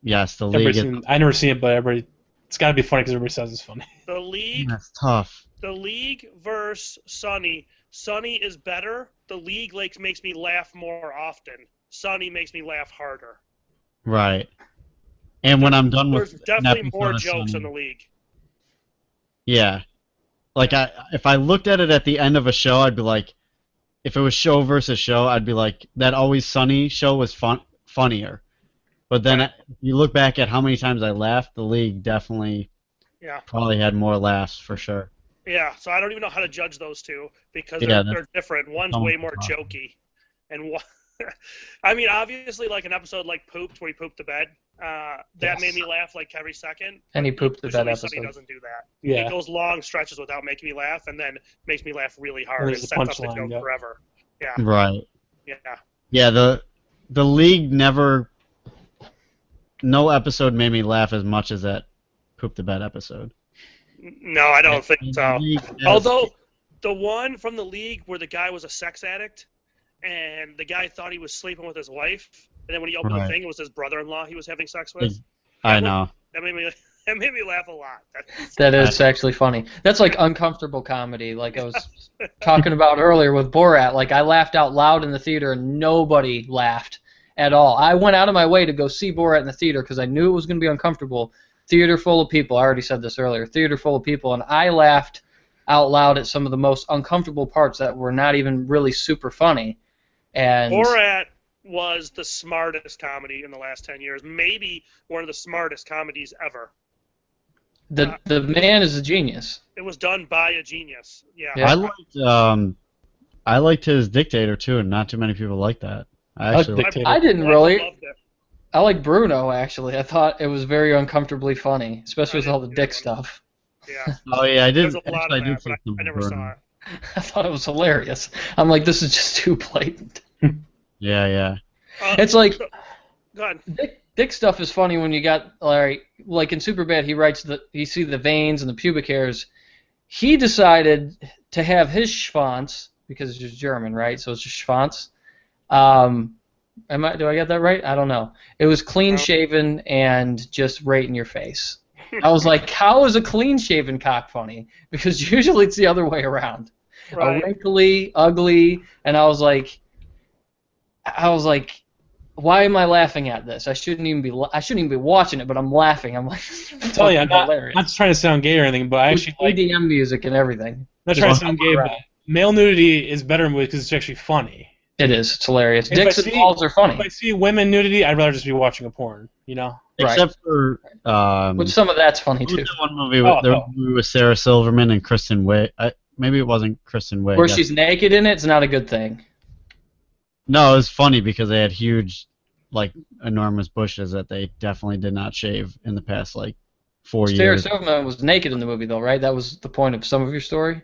Yes, the League. I never seen it, but everybody. It's got to be funny because everybody says it's funny. The League, That's tough. the League versus Sunny. Sunny is better. The League makes me laugh more often. Sunny makes me laugh harder. Right. And when I'm done There's with definitely an more episode of jokes in Sunny- the League. Yeah. Like if I looked at it at the end of a show, I'd be like, if it was show versus show, I'd be like, that Always Sunny show was funnier. But then if you look back at how many times I laughed, the League definitely Yeah. probably had more laughs for sure. Yeah, so I don't even know how to judge those two because Yeah, they're different. One's almost way more impossible. jokey, and one, I mean, obviously, like an episode like Pooped, where he pooped the bed, that Yes. made me laugh like every second. And he pooped the bed Usually episode. Sunny doesn't do that. Yeah. It goes long stretches without making me laugh, and then makes me laugh really hard. And It there's the sets up the punchline, joke yeah. forever. Yeah, Right. yeah. Yeah, the League never. No episode made me laugh as much as that Poop the Bed episode. No, I don't think The so. League has- Although the one from the League where the guy was a sex addict, and the guy thought he was sleeping with his wife, and then when he opened Right. the thing, it was his brother-in-law he was having sex with. I know. That made me laugh a lot. That is actually funny. That's like uncomfortable comedy, like I was talking about earlier with Borat. Like I laughed out loud in the theater and nobody laughed at all. I went out of my way to go see Borat in the theater because I knew it was going to be uncomfortable. Theater full of people. I already said this earlier. Theater full of people, and I laughed out loud at some of the most uncomfortable parts that were not even really super funny. And Borat was the smartest comedy in the last 10 years. Maybe one of the smartest comedies ever. the man is a genius. It was done by a genius. Yeah. Yeah. I liked his Dictator too, and not too many people like that. I like actually Dictator. I didn't Michael really. loved it. I like Bruno actually. I thought it was very uncomfortably funny, especially I with all the didn't dick either. stuff. Yeah. Oh yeah, I did. There's a lot Actually, of I did that, see but some I never Bruno. saw it. I thought it was hilarious. I'm like, this is just too blatant. Yeah. It's like Go ahead. dick stuff is funny when you got like in Superbad. You see the veins and the pubic hairs. He decided to have his schwanz because it's just German, right? So it's just schwanz. Do I get that right? I don't know. It was clean shaven and just right in your face. I was like, how is a clean shaven cock funny? Because usually it's the other way around. Right. Wrinkly, ugly, and I was like, why am I laughing at this? I shouldn't even be watching it, but I'm laughing. I'm like, I tell you, I'm not hilarious. not trying to sound gay or anything, but I With actually like. EDM music and everything. Not trying to sound gay, but male nudity is better because it's actually funny. It is. It's hilarious. If I Dicks and see- balls are If funny. I see women nudity, I'd rather just be watching a porn. You know. Right. Except for Which some of that's funny what was too. the one movie with, there was a movie with Sarah Silverman and Kristen Wiig. Maybe it wasn't Kristen Wiig. Where she's naked in it's not a good thing. No, it was funny because they had huge, like, enormous bushes that they definitely did not shave in the past, like, 4 Sarah years. Silverman was naked in the movie though, right? That was the point of some of your story?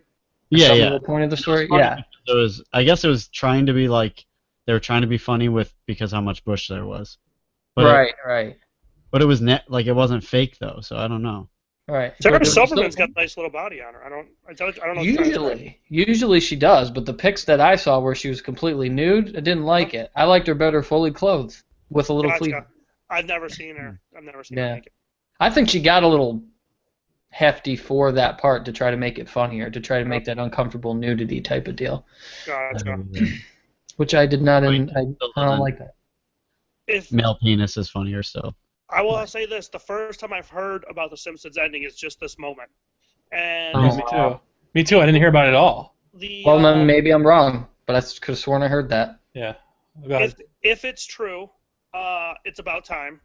Yeah, Some yeah. of the point of the story? Funny Yeah. because I guess it was trying to be like they were trying to be funny because how much bush there was. But Right. But it was like it wasn't fake though, so I don't know. Right. Sarah But Silverman's got a nice little body on her. I don't know. What you're trying to describe. usually she does, but the pics that I saw where she was completely nude, I didn't like it. I liked her better fully clothed with a little cleavage. I've never seen her. I've never seen her naked. I think she got a little hefty for that part to try to make it funnier, to try to make that uncomfortable nudity type of deal. Gotcha. Which I did not. I don't like that. Male penis is funnier still. I will say this: the first time I've heard about the Simpsons ending is just this moment. And me too. Me too. I didn't hear about it at all. Well, then maybe I'm wrong, but I could have sworn I heard that. Yeah. If it's true, it's about time.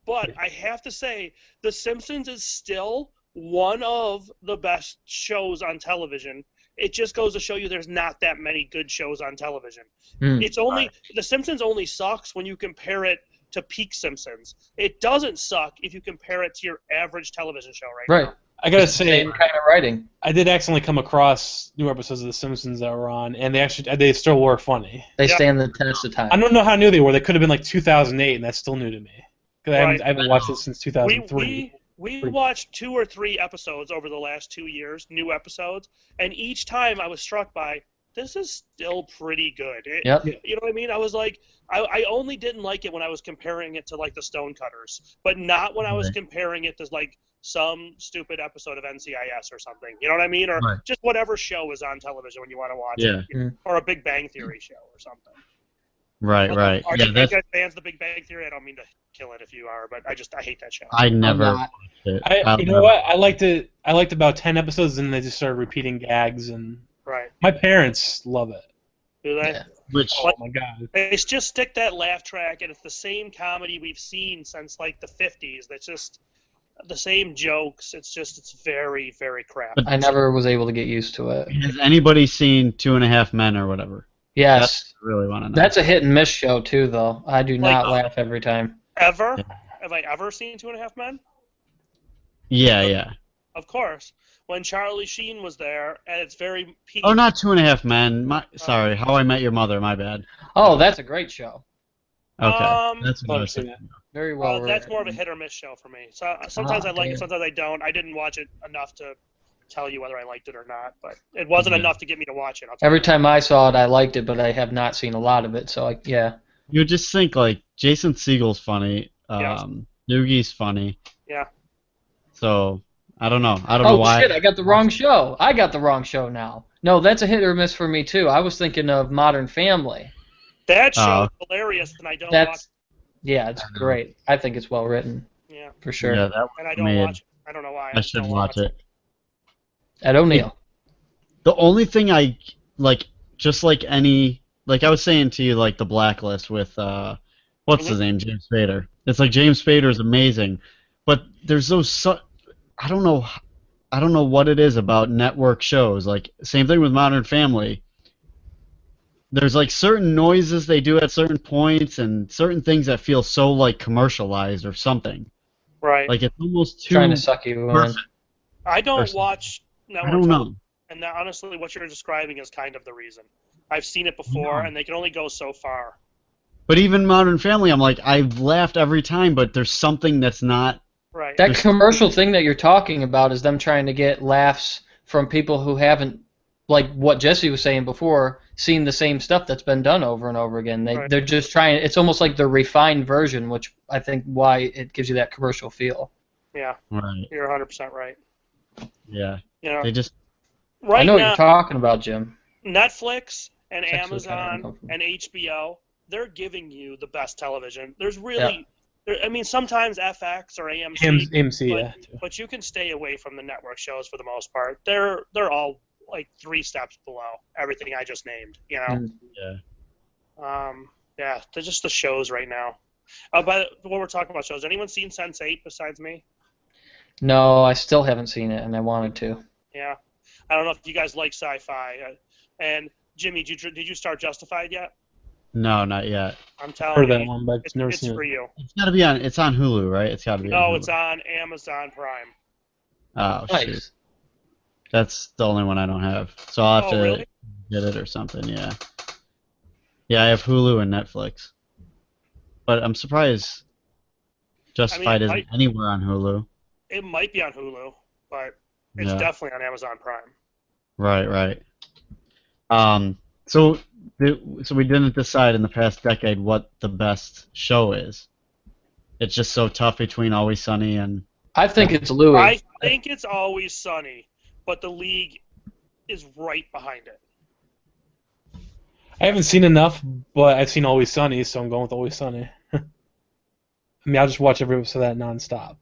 But I have to say, The Simpsons is still one of the best shows on television. It just goes to show you there's not that many good shows on television. It's only The Simpsons only sucks when you compare it to peak Simpsons. It doesn't suck if you compare it to your average television show right now. I gotta say, same kind of writing. I did accidentally come across new episodes of The Simpsons that were on, and they still were funny. They stand the test of time. I don't know how new they were. They could have been like 2008, and that's still new to me. Because I haven't watched it since 2003. We watched 2 or 3 episodes over the last 2 years, new episodes, and each time I was struck by, this is still pretty good. You know what I mean? I was like, I only didn't like it when I was comparing it to like the Stonecutters, but not when I was comparing it to like some stupid episode of NCIS or something. You know what I mean? Or just whatever show is on television when you want to watch it. Or a Big Bang Theory show or something. Right. Are you guys fans of the Big Bang Theory? I don't mean to kill it if you are, but I hate that show. I never watched it. You know what? I liked about 10 episodes, and they just started repeating gags, and my parents love it. Do they? Yeah. Oh my god! They just stick that laugh track, and it's the same comedy we've seen since like the 50s. That's just the same jokes. It's very, very crap. I never was able to get used to it. Has anybody seen 2.5 Men or whatever? Yes. I really want to know. That's a hit and miss show too, though. I do not laugh every time. Ever? Yeah. Have I ever seen 2.5 Men? Yeah. Of course. When Charlie Sheen was there, and it's very peak. Oh, not 2.5 Men. Sorry, How I Met Your Mother. My bad. Oh, that's a great show. Okay, that's what I was saying. Very well. That's more of a hit or miss show for me. So sometimes I like it, sometimes I don't. I didn't watch it enough to tell you whether I liked it or not, but it wasn't enough to get me to watch it. Every time I saw it, I liked it, but I have not seen a lot of it. So You would just think like Jason Segel's funny, Doogie's funny. Yeah. So I don't know. I don't know why. Oh shit! I got the wrong show. I got the wrong show now. No, that's a hit or miss for me too. I was thinking of Modern Family. That show is hilarious, and I don't watch it. Yeah, it's great. I think it's well written. Yeah. For sure. Yeah, that and I don't watch it. I don't know why. I should watch it. Ed O'Neill. The only thing I like, just like any, like I was saying to you, like the Blacklist with what's his name, James Spader. It's like James Spader is amazing, but there's those. I don't know what it is about network shows. Like same thing with Modern Family. There's like certain noises they do at certain points and certain things that feel so like commercialized or something. Right. Like it's almost too trying to suck you in. I don't watch network. I don't know. And honestly, what you're describing is kind of the reason. I've seen it before, and they can only go so far. But even Modern Family, I'm like, I've laughed every time, but there's something that's not. Right. That commercial thing that you're talking about is them trying to get laughs from people who haven't, like what Jesse was saying before, seen the same stuff that's been done over and over again. They're just trying. It's almost like the refined version, which I think why it gives you that commercial feel. Yeah. Right. You're 100% right. Yeah. You know, they just. I know what you're talking about, Jim. Netflix and Amazon and HBO, they're giving you the best television. There's really. I mean, sometimes FX or AMC, but you can stay away from the network shows for the most part. They're all like 3 steps below everything I just named. You know. Yeah. They're just the shows right now. But when we're talking about shows, anyone seen Sense8 besides me? No, I still haven't seen it, and I wanted to. Yeah. I don't know if you guys like sci-fi. And Jimmy, did you start Justified yet? No, not yet. I'm telling you, that one, but it's for you. It's gotta be on. It's on Hulu, right? It's gotta be. No, on Hulu. it's on Amazon Prime. Oh Nice. shoot. That's the only one I don't have. So I'll have to really? get it or something. Yeah. Yeah, I have Hulu and Netflix. But I'm surprised Justified isn't anywhere on Hulu. It might be on Hulu, but it's Yeah. definitely on Amazon Prime. Right. So we didn't decide in the past decade what the best show is. It's just so tough between Always Sunny and... I think it's Louis. I think it's Always Sunny, but the league is right behind it. I haven't seen enough, but I've seen Always Sunny, so I'm going with Always Sunny. I mean, I'll just watch every episode of that nonstop.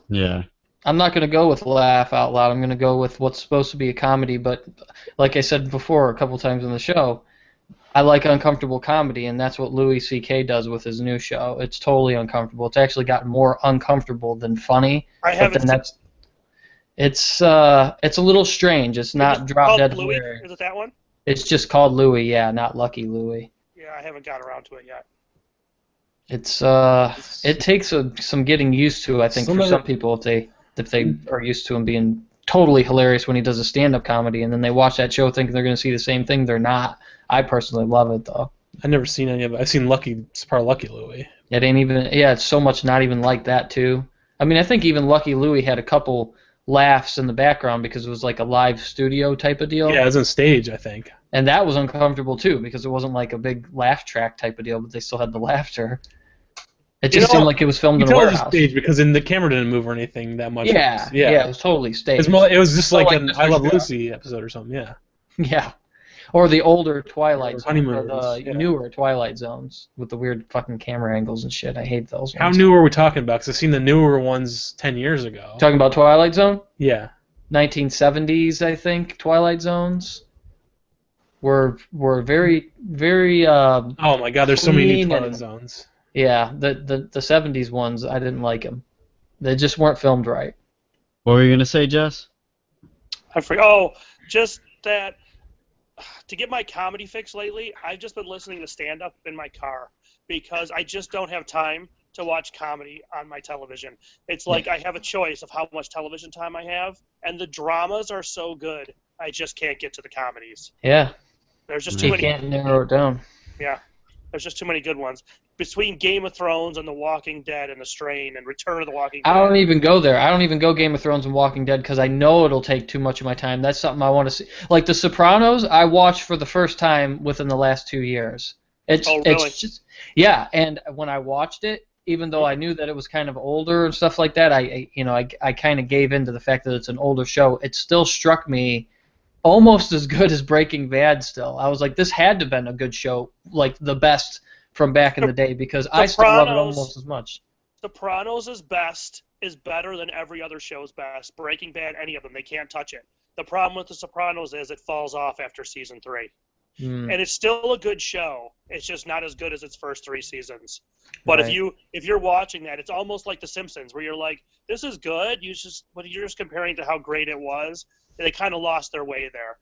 Yeah. I'm not going to go with laugh out loud. I'm going to go with what's supposed to be a comedy, but like I said before a couple times on the show, I like uncomfortable comedy, and that's what Louis C.K. does with his new show. It's totally uncomfortable. It's actually gotten more uncomfortable than funny. I haven't. It's a little strange. It's not drop dead Louis? hilarious. Is it that one? It's just called Louis, yeah, not Lucky Louis. Yeah, I haven't got around to it yet. It's it takes some getting used to, I think, for some people if they are used to him being totally hilarious when he does a stand-up comedy, and then they watch that show thinking they're going to see the same thing. They're not. I personally love it though. I've never seen any of it. I've seen It's part of Lucky Louie. It ain't even. Yeah, it's so much not even like that too. I mean, I think even Lucky Louie had a couple laughs in the background because it was like a live studio type of deal. Yeah, it was on stage, I think. And that was uncomfortable too because it wasn't like a big laugh track type of deal, but they still had the laughter. It just seemed like it was filmed in a warehouse. It was stage because the camera didn't move or anything that much. Yeah, it was totally staged. It was just like an I Love Lucy episode or something. Yeah. Yeah. Or the older Twilight Zones, or the yeah. newer Twilight Zones with the weird fucking camera angles and shit. I hate those ones. How new are we talking about? Because I've seen the newer ones 10 years ago. Talking about Twilight Zone? Yeah. 1970s, I think, Twilight Zones were very, very... oh my god, there's so many new Twilight Zones. Yeah, the 70s ones, I didn't like them. They just weren't filmed right. What were you going to say, Jess? I forgot. Oh, just that... To get my comedy fix lately, I've just been listening to stand-up in my car because I just don't have time to watch comedy on my television. It's like I have a choice of how much television time I have, and the dramas are so good, I just can't get to the comedies. Yeah. There's just too many. You can't narrow it down. Yeah. There's just too many good ones. Between Game of Thrones and The Walking Dead and The Strain and Return of the Walking Dead. I don't even go there. I don't even go Game of Thrones and Walking Dead because I know it'll take too much of my time. That's something I want to see. Like The Sopranos, I watched for the first time within the last 2 years. Really? It's just, yeah, and when I watched it, even though I knew that it was kind of older and stuff like that, I kind of gave in to the fact that it's an older show. It still struck me almost as good as Breaking Bad still. I was like, this had to have been a good show, like the best from back in the day, because I still love it almost as much. Sopranos is better than every other show's best. Breaking Bad, any of them, they can't touch it. The problem with The Sopranos is it falls off after season 3. And it's still a good show. It's just not as good as its first 3 seasons. But Right. if you're watching that, it's almost like The Simpsons, where you're like, this is good. But you're just comparing to how great it was. And they kind of lost their way there.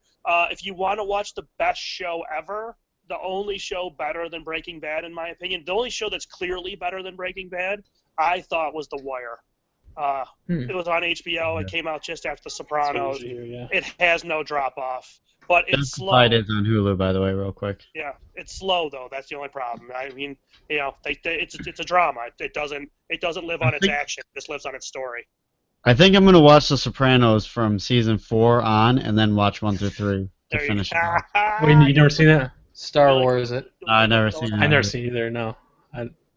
If you want to watch the best show ever, the only show better than Breaking Bad, in my opinion, the only show that's clearly better than Breaking Bad, I thought was The Wire. It was on HBO. It came out just after The Sopranos. It has no drop-off. But it's slow. Justified is on Hulu, by the way, real quick. Yeah, it's slow though. That's the only problem. I mean, it's a drama. It doesn't live on its action. It just lives on its story. I think I'm gonna watch The Sopranos from season 4 on, and then watch 1 through 3 to finish it off. Wait, you never seen that? Star Wars, it. I never seen it. I never seen it either. No.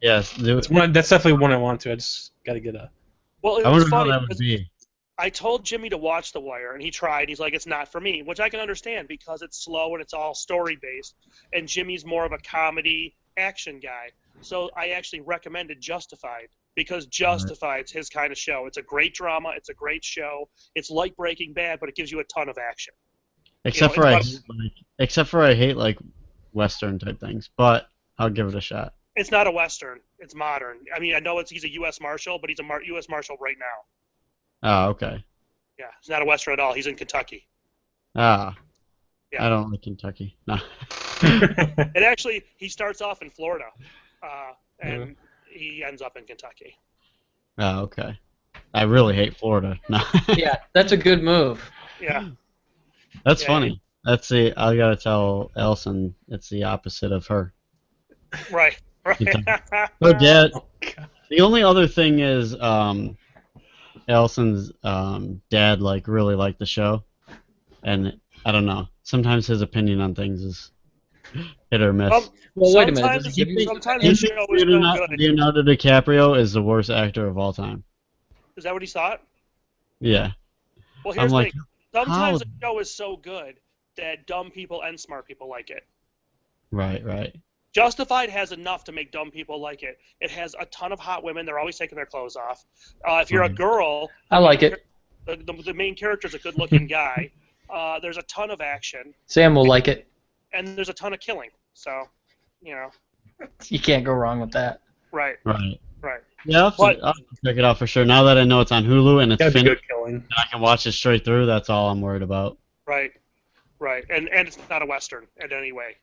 Yes, That's definitely one I want to. I just got to get a. Well, I it was wonder how funny that would because be. I told Jimmy to watch The Wire, and he tried. He's like, it's not for me, which I can understand because it's slow and it's all story-based, and Jimmy's more of a comedy action guy. So I actually recommended Justified because Justified's his kind of show. It's a great drama. It's a great show. It's like Breaking Bad, but it gives you a ton of action. Except for I hate like Western type things, but I'll give it a shot. It's not a Western. It's modern. I mean, I know he's a U.S. Marshal, but he's a U.S. Marshal right now. Oh, okay. Yeah, it's not a Western at all. He's in Kentucky. Ah. Yeah. I don't like Kentucky. No. And actually, he starts off in Florida, and he ends up in Kentucky. Oh, okay. I really hate Florida. No. Yeah, that's a good move. Yeah. That's funny. I gotta tell Elson it's the opposite of her. Right. Right. So, Dad, Oh, God. the only other thing is, Allison's dad really liked the show, and I don't know. Sometimes his opinion on things is hit or miss. Well, wait a minute. Sometimes, He think, sometimes he the thinks show is so good. Leonardo DiCaprio is the worst actor of all time. Is that what he thought? Yeah, Well, I'm here's the like, thing. how? Sometimes the show is so good that dumb people and smart people like it. Right. Justified has enough to make dumb people like it. It has a ton of hot women. They're always taking their clothes off. If you're a Right. girl, I like it. The main character is a good-looking guy. There's a ton of action, Sam will like it. and there's a ton of killing. So, you know, You can't go wrong with that. right. Yeah, I'll have to check it out for sure. Now that I know it's on Hulu and it's Gotta be finished, good killing. and I can watch it straight through. That's all I'm worried about. Right. And it's not a Western in any way.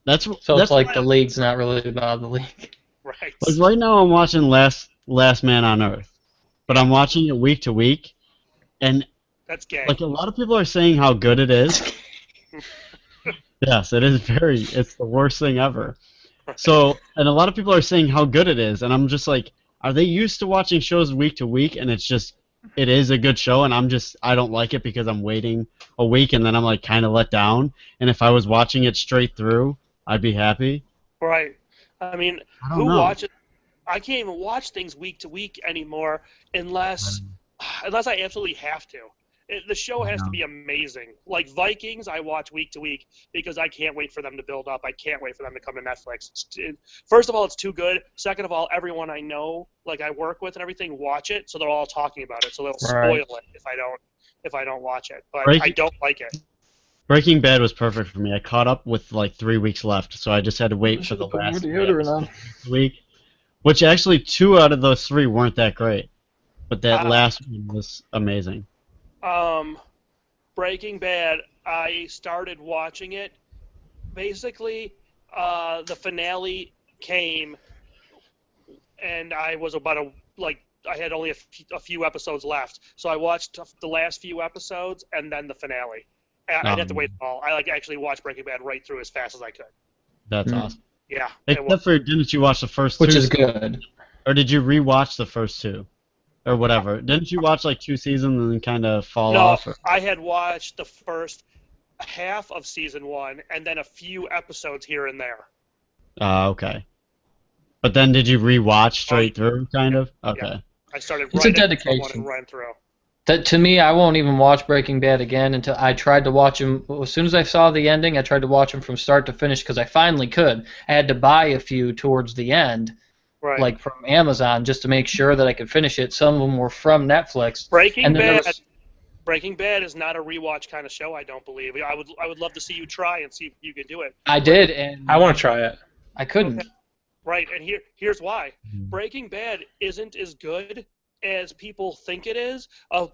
That's It's like the league's not really about the league. Right. Like right now, I'm watching Last Man on Earth, but I'm watching it week to week, and That's gay. like a lot of people are saying how good it is. Yes, it is it's the worst thing ever. So, and a lot of people are saying how good it is, and I'm just like, are they used to watching shows week to week, and it is a good show, and I don't like it because I'm waiting a week, and then I'm like kind of let down, and if I was watching it straight through, I'd be happy. Right. I mean, I don't who know. watches? I can't even watch things week to week anymore unless I absolutely have to. The show has to be amazing. Like Vikings, I watch week to week because I can't wait for them to build up. I can't wait for them to come to Netflix. First of all, it's too good. Second of all, everyone I know, like I work with and everything, watch it, so they're all talking about it. So they'll spoil it if I don't watch it. But I don't like it. Breaking Bad was perfect for me. I caught up with like 3 weeks left, so I just had to wait for the last week. Which actually 2 out of those 3 weren't that great, but that last one was amazing. Breaking Bad, I started watching it. Basically, the finale came, and I was I had only a few episodes left, so I watched the last few episodes and then the finale. I didn't have to wait all. I actually watched Breaking Bad right through as fast as I could. That's awesome. Yeah. Except for, didn't you watch the first 2? Which is good. Or did you rewatch the first 2? Or whatever. Didn't you watch like 2 seasons and then kind of fall off? No, I had watched the first half of season 1 and then a few episodes here and there. Okay. But then did you rewatch straight through, kind of? Okay. Yeah. I started It's a right dedication. and ran through. That to me, I won't even watch Breaking Bad again until I tried to watch him. As soon as I saw the ending, I tried to watch him from start to finish because I finally could. I had to buy a few towards the end, like from Amazon, just to make sure that I could finish it. Some of them were from Netflix. Breaking Bad is not a rewatch kind of show. I don't believe. I would love to see you try and see if you could do it. I did, and I want to try it. I couldn't. Okay. Right, and here's why. Breaking Bad isn't as good as people think it is.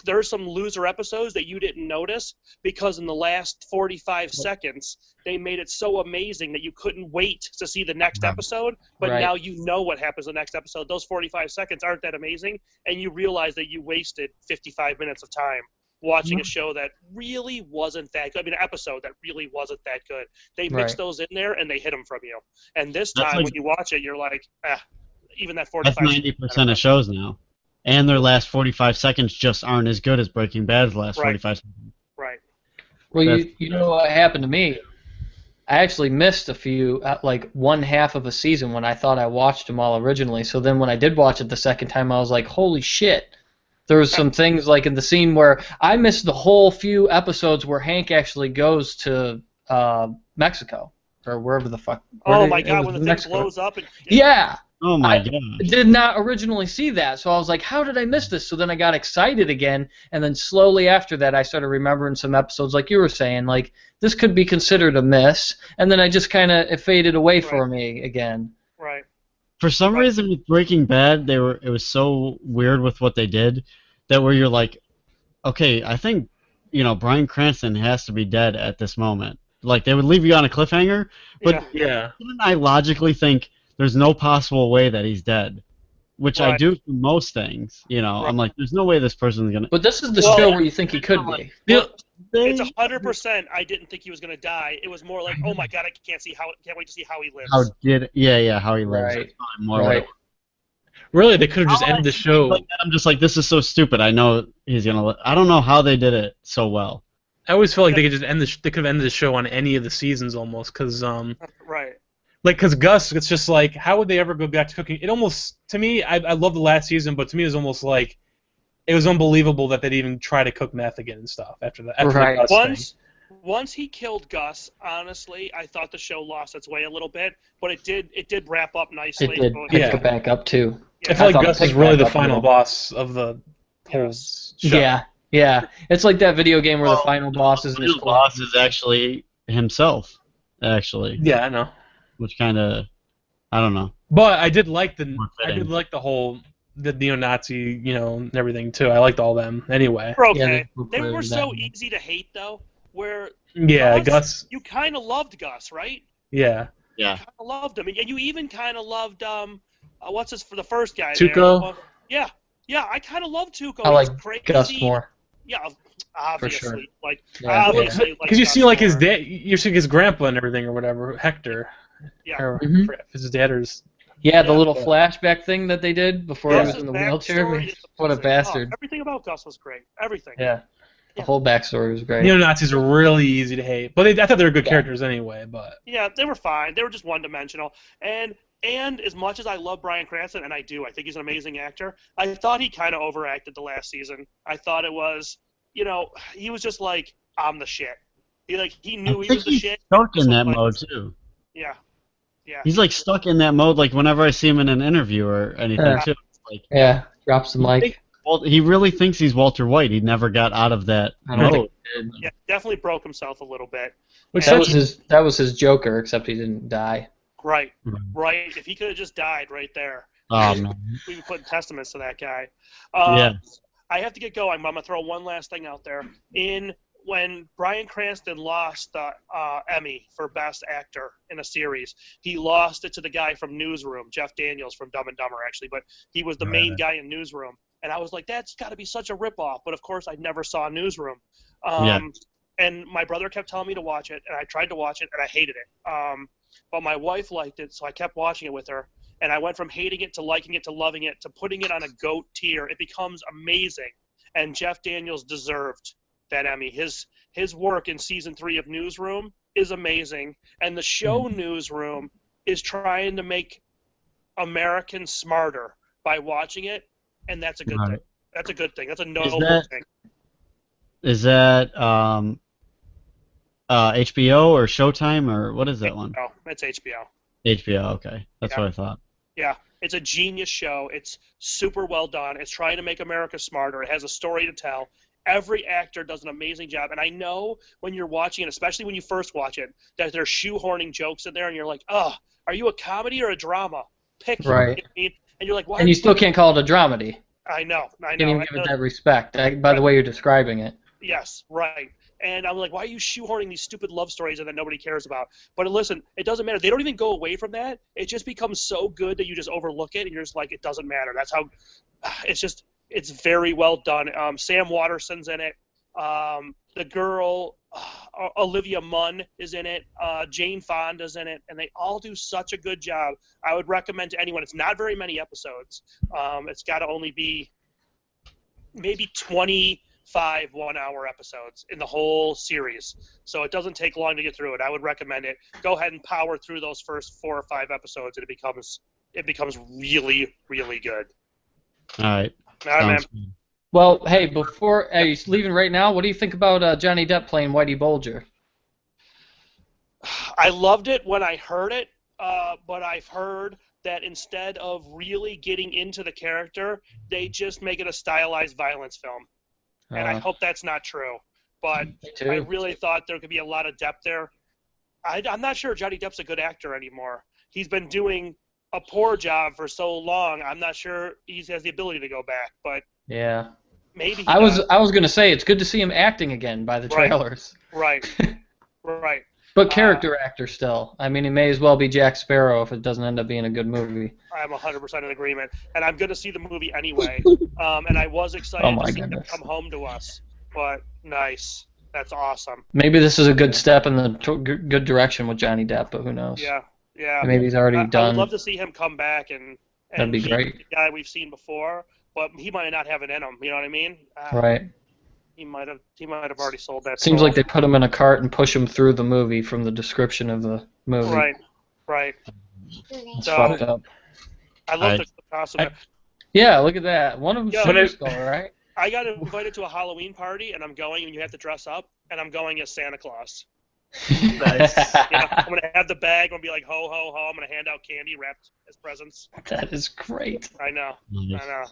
There's some loser episodes that you didn't notice because in the last 45 seconds they made it so amazing that you couldn't wait to see the next episode, but now you know what happens in the next episode. Those 45 seconds aren't that amazing, and you realize that you wasted 55 minutes of time watching a show that really wasn't that good. I mean, an episode that really wasn't that good. They mixed those in there, and they hit them from you. And this time, when you watch it, you're like, even that 45 That's 90% of shows now. And their last 45 seconds just aren't as good as Breaking Bad's last 45 seconds. Right. Well, you know what happened to me? I actually missed a few, like one half of a season when I thought I watched them all originally. So then when I did watch it the second time, I was like, holy shit. There was some things like in the scene where I missed the whole few episodes where Hank actually goes to Mexico or wherever the fuck. Oh my god, when the thing blows up. Yeah. Oh my god. I did not originally see that, so I was like, how did I miss this? So then I got excited again, and then slowly after that I started remembering some episodes like you were saying, like, this could be considered a miss, and then I just kind of, it faded away for me again. Right. For some reason with Breaking Bad, it was so weird with what they did that where you're like, okay, I think, Bryan Cranston has to be dead at this moment. Like, they would leave you on a cliffhanger, but yeah. Didn't I logically think there's no possible way that he's dead? which I do for most things. You know, I'm like, there's no way this person's gonna. But this is the show where you think he could be. It's 100%. I didn't think he was going to die. It was more like, oh my god, I can't wait to see how he lives. How he lives. Right. More what it was. Really, they could have just ended the show. Like, I'm just like, this is so stupid. I know he's gonna. I don't know how they did it so well. I always felt like they could just they could have ended the show on any of the seasons almost, because right. Like, because Gus, it's just like, how would they ever go back to cooking? It almost, to me, I love the last season, but to me it was almost like, it was unbelievable that they'd even try to cook meth again and stuff after the Gus thing. Once he killed Gus, honestly, I thought the show lost its way a little bit, but it did wrap up nicely. It did pick it back up too. I feel like Gus was really the final boss of the whole show. Yeah. It's like that video game where the final boss is in his boss is actually himself. Actually. Yeah, I know. Which kind of, I don't know. But I did like the whole neo-Nazi, and everything too. I liked all them anyway. Okay. They were so easy to hate though. Where Gus. You kind of loved Gus, right? Yeah. You kind of loved him, and you even kind of loved what's his for the first guy? Tuco. There? Yeah. I kind of loved Tuco. I like Gus more. Yeah, obviously, for sure. Obviously, because you see like his dad, you see his grandpa and everything or whatever, Hector. Yeah. Or his dad or his. Yeah, the little flashback thing that they did before he was in the wheelchair. What a bastard! Everything about Gus was great. Everything. Yeah. The whole backstory was great. Neo-Nazis are really easy to hate, but I thought they were good characters anyway. But yeah, they were fine. They were just one-dimensional. And as much as I love Bryan Cranston, and I do, I think he's an amazing actor, I thought he kind of overacted the last season. I thought it was, he was just like, I'm the shit. He knew he was the shit. He's stuck in that mode too. Yeah. He's like stuck in that mode. Like whenever I see him in an interview or anything too. Like, drops the mic. Well, he really thinks he's Walter White. He never got out of that mode. Yeah, definitely broke himself a little bit. That was his Joker, except he didn't die. Right. If he could have just died right there, man. we'd be putting testaments to that guy. Yeah. I have to get going, but I'm gonna throw one last thing out there. When Bryan Cranston lost the Emmy for Best Actor in a series, he lost it to the guy from Newsroom, Jeff Daniels from Dumb and Dumber, actually, but he was the main guy in Newsroom. And I was like, that's got to be such a ripoff. But, of course, I never saw Newsroom. And my brother kept telling me to watch it, and I tried to watch it, and I hated it. But my wife liked it, so I kept watching it with her. And I went from hating it to liking it to loving it to putting it on a GOAT tier. It becomes amazing. And Jeff Daniels deserved that Emmy. His work in Season 3 of Newsroom is amazing. And the show Newsroom is trying to make Americans smarter by watching it. And that's a good thing. That's a good thing. That's a noble thing. Is that HBO or Showtime or what is that one? Oh, it's HBO. HBO, okay. That's what I thought. Yeah, it's a genius show. It's super well done. It's trying to make America smarter. It has a story to tell. Every actor does an amazing job. And I know when you're watching it, especially when you first watch it, that they're shoehorning jokes in there, and you're like, oh, are you a comedy or a drama? Pick. Right. And you're like, why? And you still can't call it a dramedy. I know. Can't even give it that respect by the way you're describing it. Yes, right. And I'm like, why are you shoehorning these stupid love stories that nobody cares about? But listen, it doesn't matter. They don't even go away from that. It just becomes so good that you just overlook it, and you're just like, it doesn't matter. That's how. It's very well done. Sam Waterston's in it. The girl, Olivia Munn, is in it. Jane Fonda's in it, and they all do such a good job. I would recommend to anyone. It's not very many episodes. It's got to only be maybe 25 one-hour episodes in the whole series, so it doesn't take long to get through it. I would recommend it. Go ahead and power through those first 4 or 5 episodes, and it becomes really, really good. All right. All right, man. Well, hey, before he's leaving right now, what do you think about Johnny Depp playing Whitey Bulger? I loved it when I heard it, but I've heard that instead of really getting into the character, they just make it a stylized violence film. And I hope that's not true. But I really thought there could be a lot of depth there. I'm not sure Johnny Depp's a good actor anymore. He's been doing a poor job for so long. I'm not sure he has the ability to go back, but yeah, maybe. I was gonna say it's good to see him acting again by the trailers. Right. But character actor still. I mean, he may as well be Jack Sparrow if it doesn't end up being a good movie. I'm 100% in agreement, and I'm going to see the movie anyway. And I was excited Oh my to see him goodness. come home to us. But nice, that's awesome. Maybe this is a good step in the good direction with Johnny Depp, but who knows? Yeah. Maybe he's already I done. would love to see him come back and That'd be be great. the guy we've seen before, but he might not have it in him. You know what I mean? Right. He might have already sold that. Seems soul. like they put him in a cart and push him through the movie from the description of the movie. Right. It's So, fucked up. I love the costume. Yeah, look at that. One of them Yeah, Sugar Skull, right? I got invited to a Halloween party, and I'm going, and you have to dress up, and I'm going as Santa Claus. Nice. Yeah, I'm gonna have the bag. I'm gonna be like ho ho ho. I'm gonna hand out candy wrapped as presents. That is great. I know.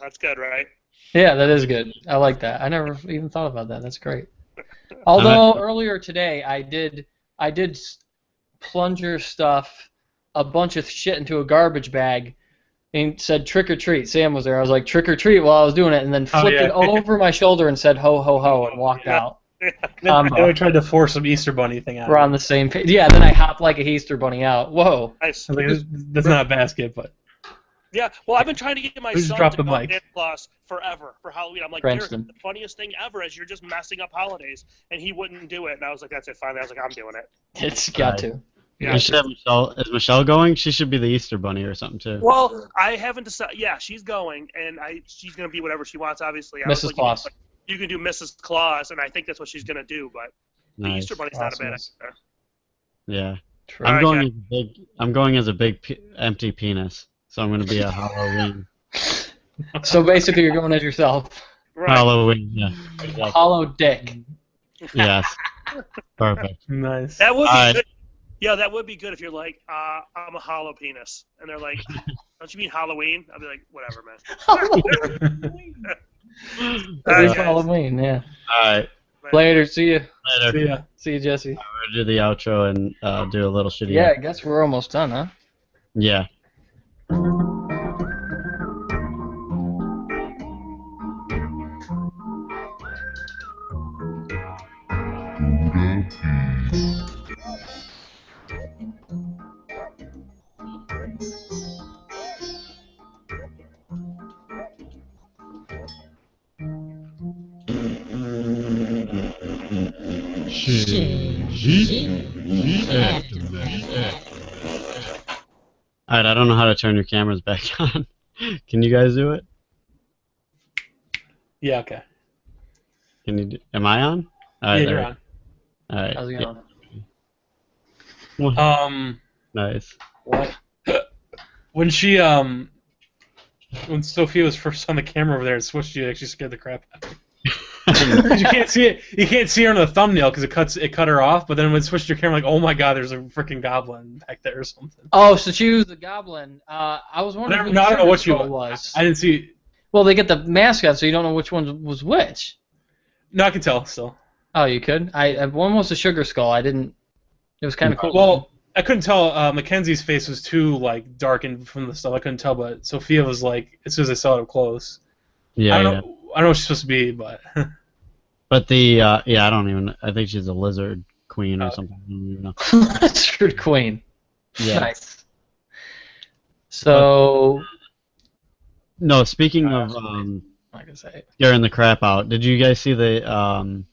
That's good, right? Yeah, that is good. I like that. I never even thought about that. That's great. Although earlier today I did plunger stuff a bunch of shit into a garbage bag and said trick or treat. Sam was there. I was like trick or treat while I was doing it, and then flipped it over my shoulder and said ho ho ho and walked out. I tried to force some Easter Bunny thing out. We're on the same page. Yeah, then I hopped like a Easter bunny out. Whoa. Nice. I was like, that's not a basket, but. Yeah, well, I've been trying to get my Who's son dropped to the go mic? Santa Claus forever for Halloween. I'm like, Derek, Cranston. the funniest thing ever is you're just messing up holidays, and he wouldn't do it. And I was like, that's it. Finally, I was like, I'm doing it. It's got to. Yeah. We should have Michelle. Is Michelle going? She should be the Easter Bunny or something too. Well, I haven't decided. Yeah, she's going, and she's gonna be whatever she wants. Obviously, Mrs. Claus. You can do Mrs. Claus, and I think that's what she's gonna do. But the Easter Bunny's not a bad idea. Yeah. True. I'm going as a big empty penis, so I'm going to be a Halloween. So basically, you're going as yourself. Right. Halloween, yeah. Exactly. Hollow dick. Yes. Perfect. Nice. That would be Alright. good. Yeah, that would be good if you're like, I'm a hollow penis, and they're like, don't you mean Halloween? I'll be like, whatever, man. It is Halloween, yeah. All right. Later, see you. Later. See ya. See you, Jesse. I'm going to do the outro and do a little shitty. Yeah, I guess we're almost done, huh? Yeah. Alright, I don't know how to turn your cameras back on. Can you guys do it? Yeah, okay. Can you? Am I on? Alright, Yeah, you're on. Alright. How's it going? Nice. What? When she when Sophia was first on the camera over there and switched, you actually scared the crap out of me. 'Cause you can't see it. You can't see her on the thumbnail because it cut her off. But then when it switched your camera, like, oh my god, there's a freaking goblin back there or something. Oh, so she was the goblin. I was wondering who No, I don't know what Sugar you Skull was. I didn't see. Well, they get the mascot, so you don't know which one was which. No, I can tell still. Oh, you could? One was a Sugar Skull. I didn't. It was kind of cool. Well, I couldn't tell. Mackenzie's face was too like darkened from the stuff. I couldn't tell, but Sophia was like, as soon as I saw it up close. Yeah. I don't know what she's supposed to be, but. But the I don't even. I think she's a lizard queen or something. I don't even know. Lizard Queen. Yeah. Nice. So. No, speaking of Like I say. scaring the crap out, did you guys see the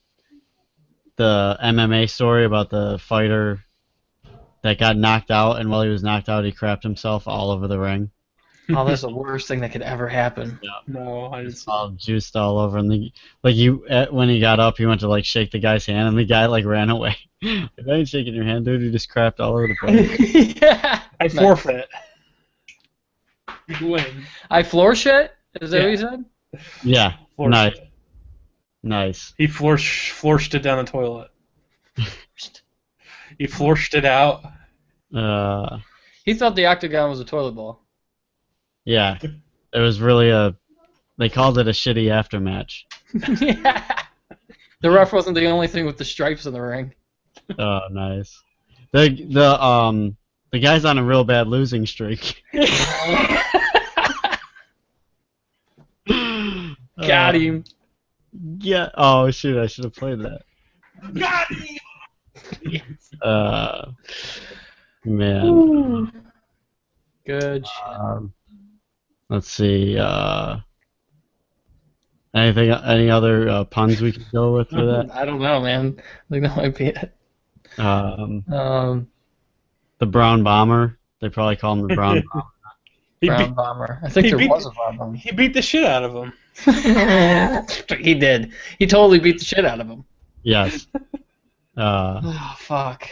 MMA story about the fighter that got knocked out, and while he was knocked out, he crapped himself all over the ring? Oh, that's the worst thing that could ever happen. No, I didn't see. All juiced all over, and when he got up, he went to like shake the guy's hand, and the guy like ran away. Like, I ain't shaking your hand, dude. You just crapped all over the place. Yeah. I forfeit. You win. I floor shit? Is that what you said? Yeah, Floor nice, shit. nice. He flourished it down the toilet. He flourished it out. He thought the octagon was a toilet bowl. Yeah, it was really they called it a shitty aftermatch. Yeah. The ref wasn't the only thing with the stripes in the ring. Oh, nice. The guy's on a real bad losing streak. Got him. Yeah. Oh shoot! I should have played that. Got him! Man. Good shit. Let's see. Any other puns we can go with for that? I don't know, man. I think that might be it. The brown bomber. They probably call him the brown bomber. Brown bomber. I think there was a brown bomber. He beat the shit out of him. He did. He totally beat the shit out of him. Yes. Oh, fuck.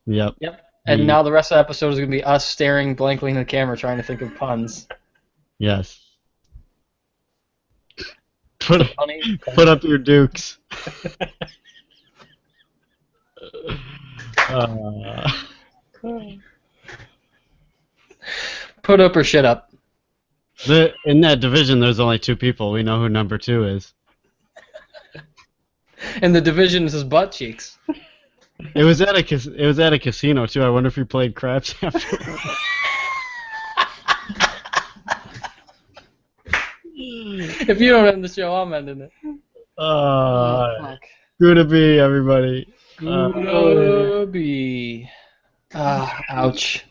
Yep. And now the rest of the episode is going to be us staring blankly in the camera trying to think of puns. Yes. Put up your dukes. Put up or shit up. In that division, there's only 2 people. We know who number 2 is. And the division is his butt cheeks. It was at a casino too. I wonder if he played craps after. If you don't end the show, I'm ending it. Fuck. Good to be, everybody. Good to be. Ouch.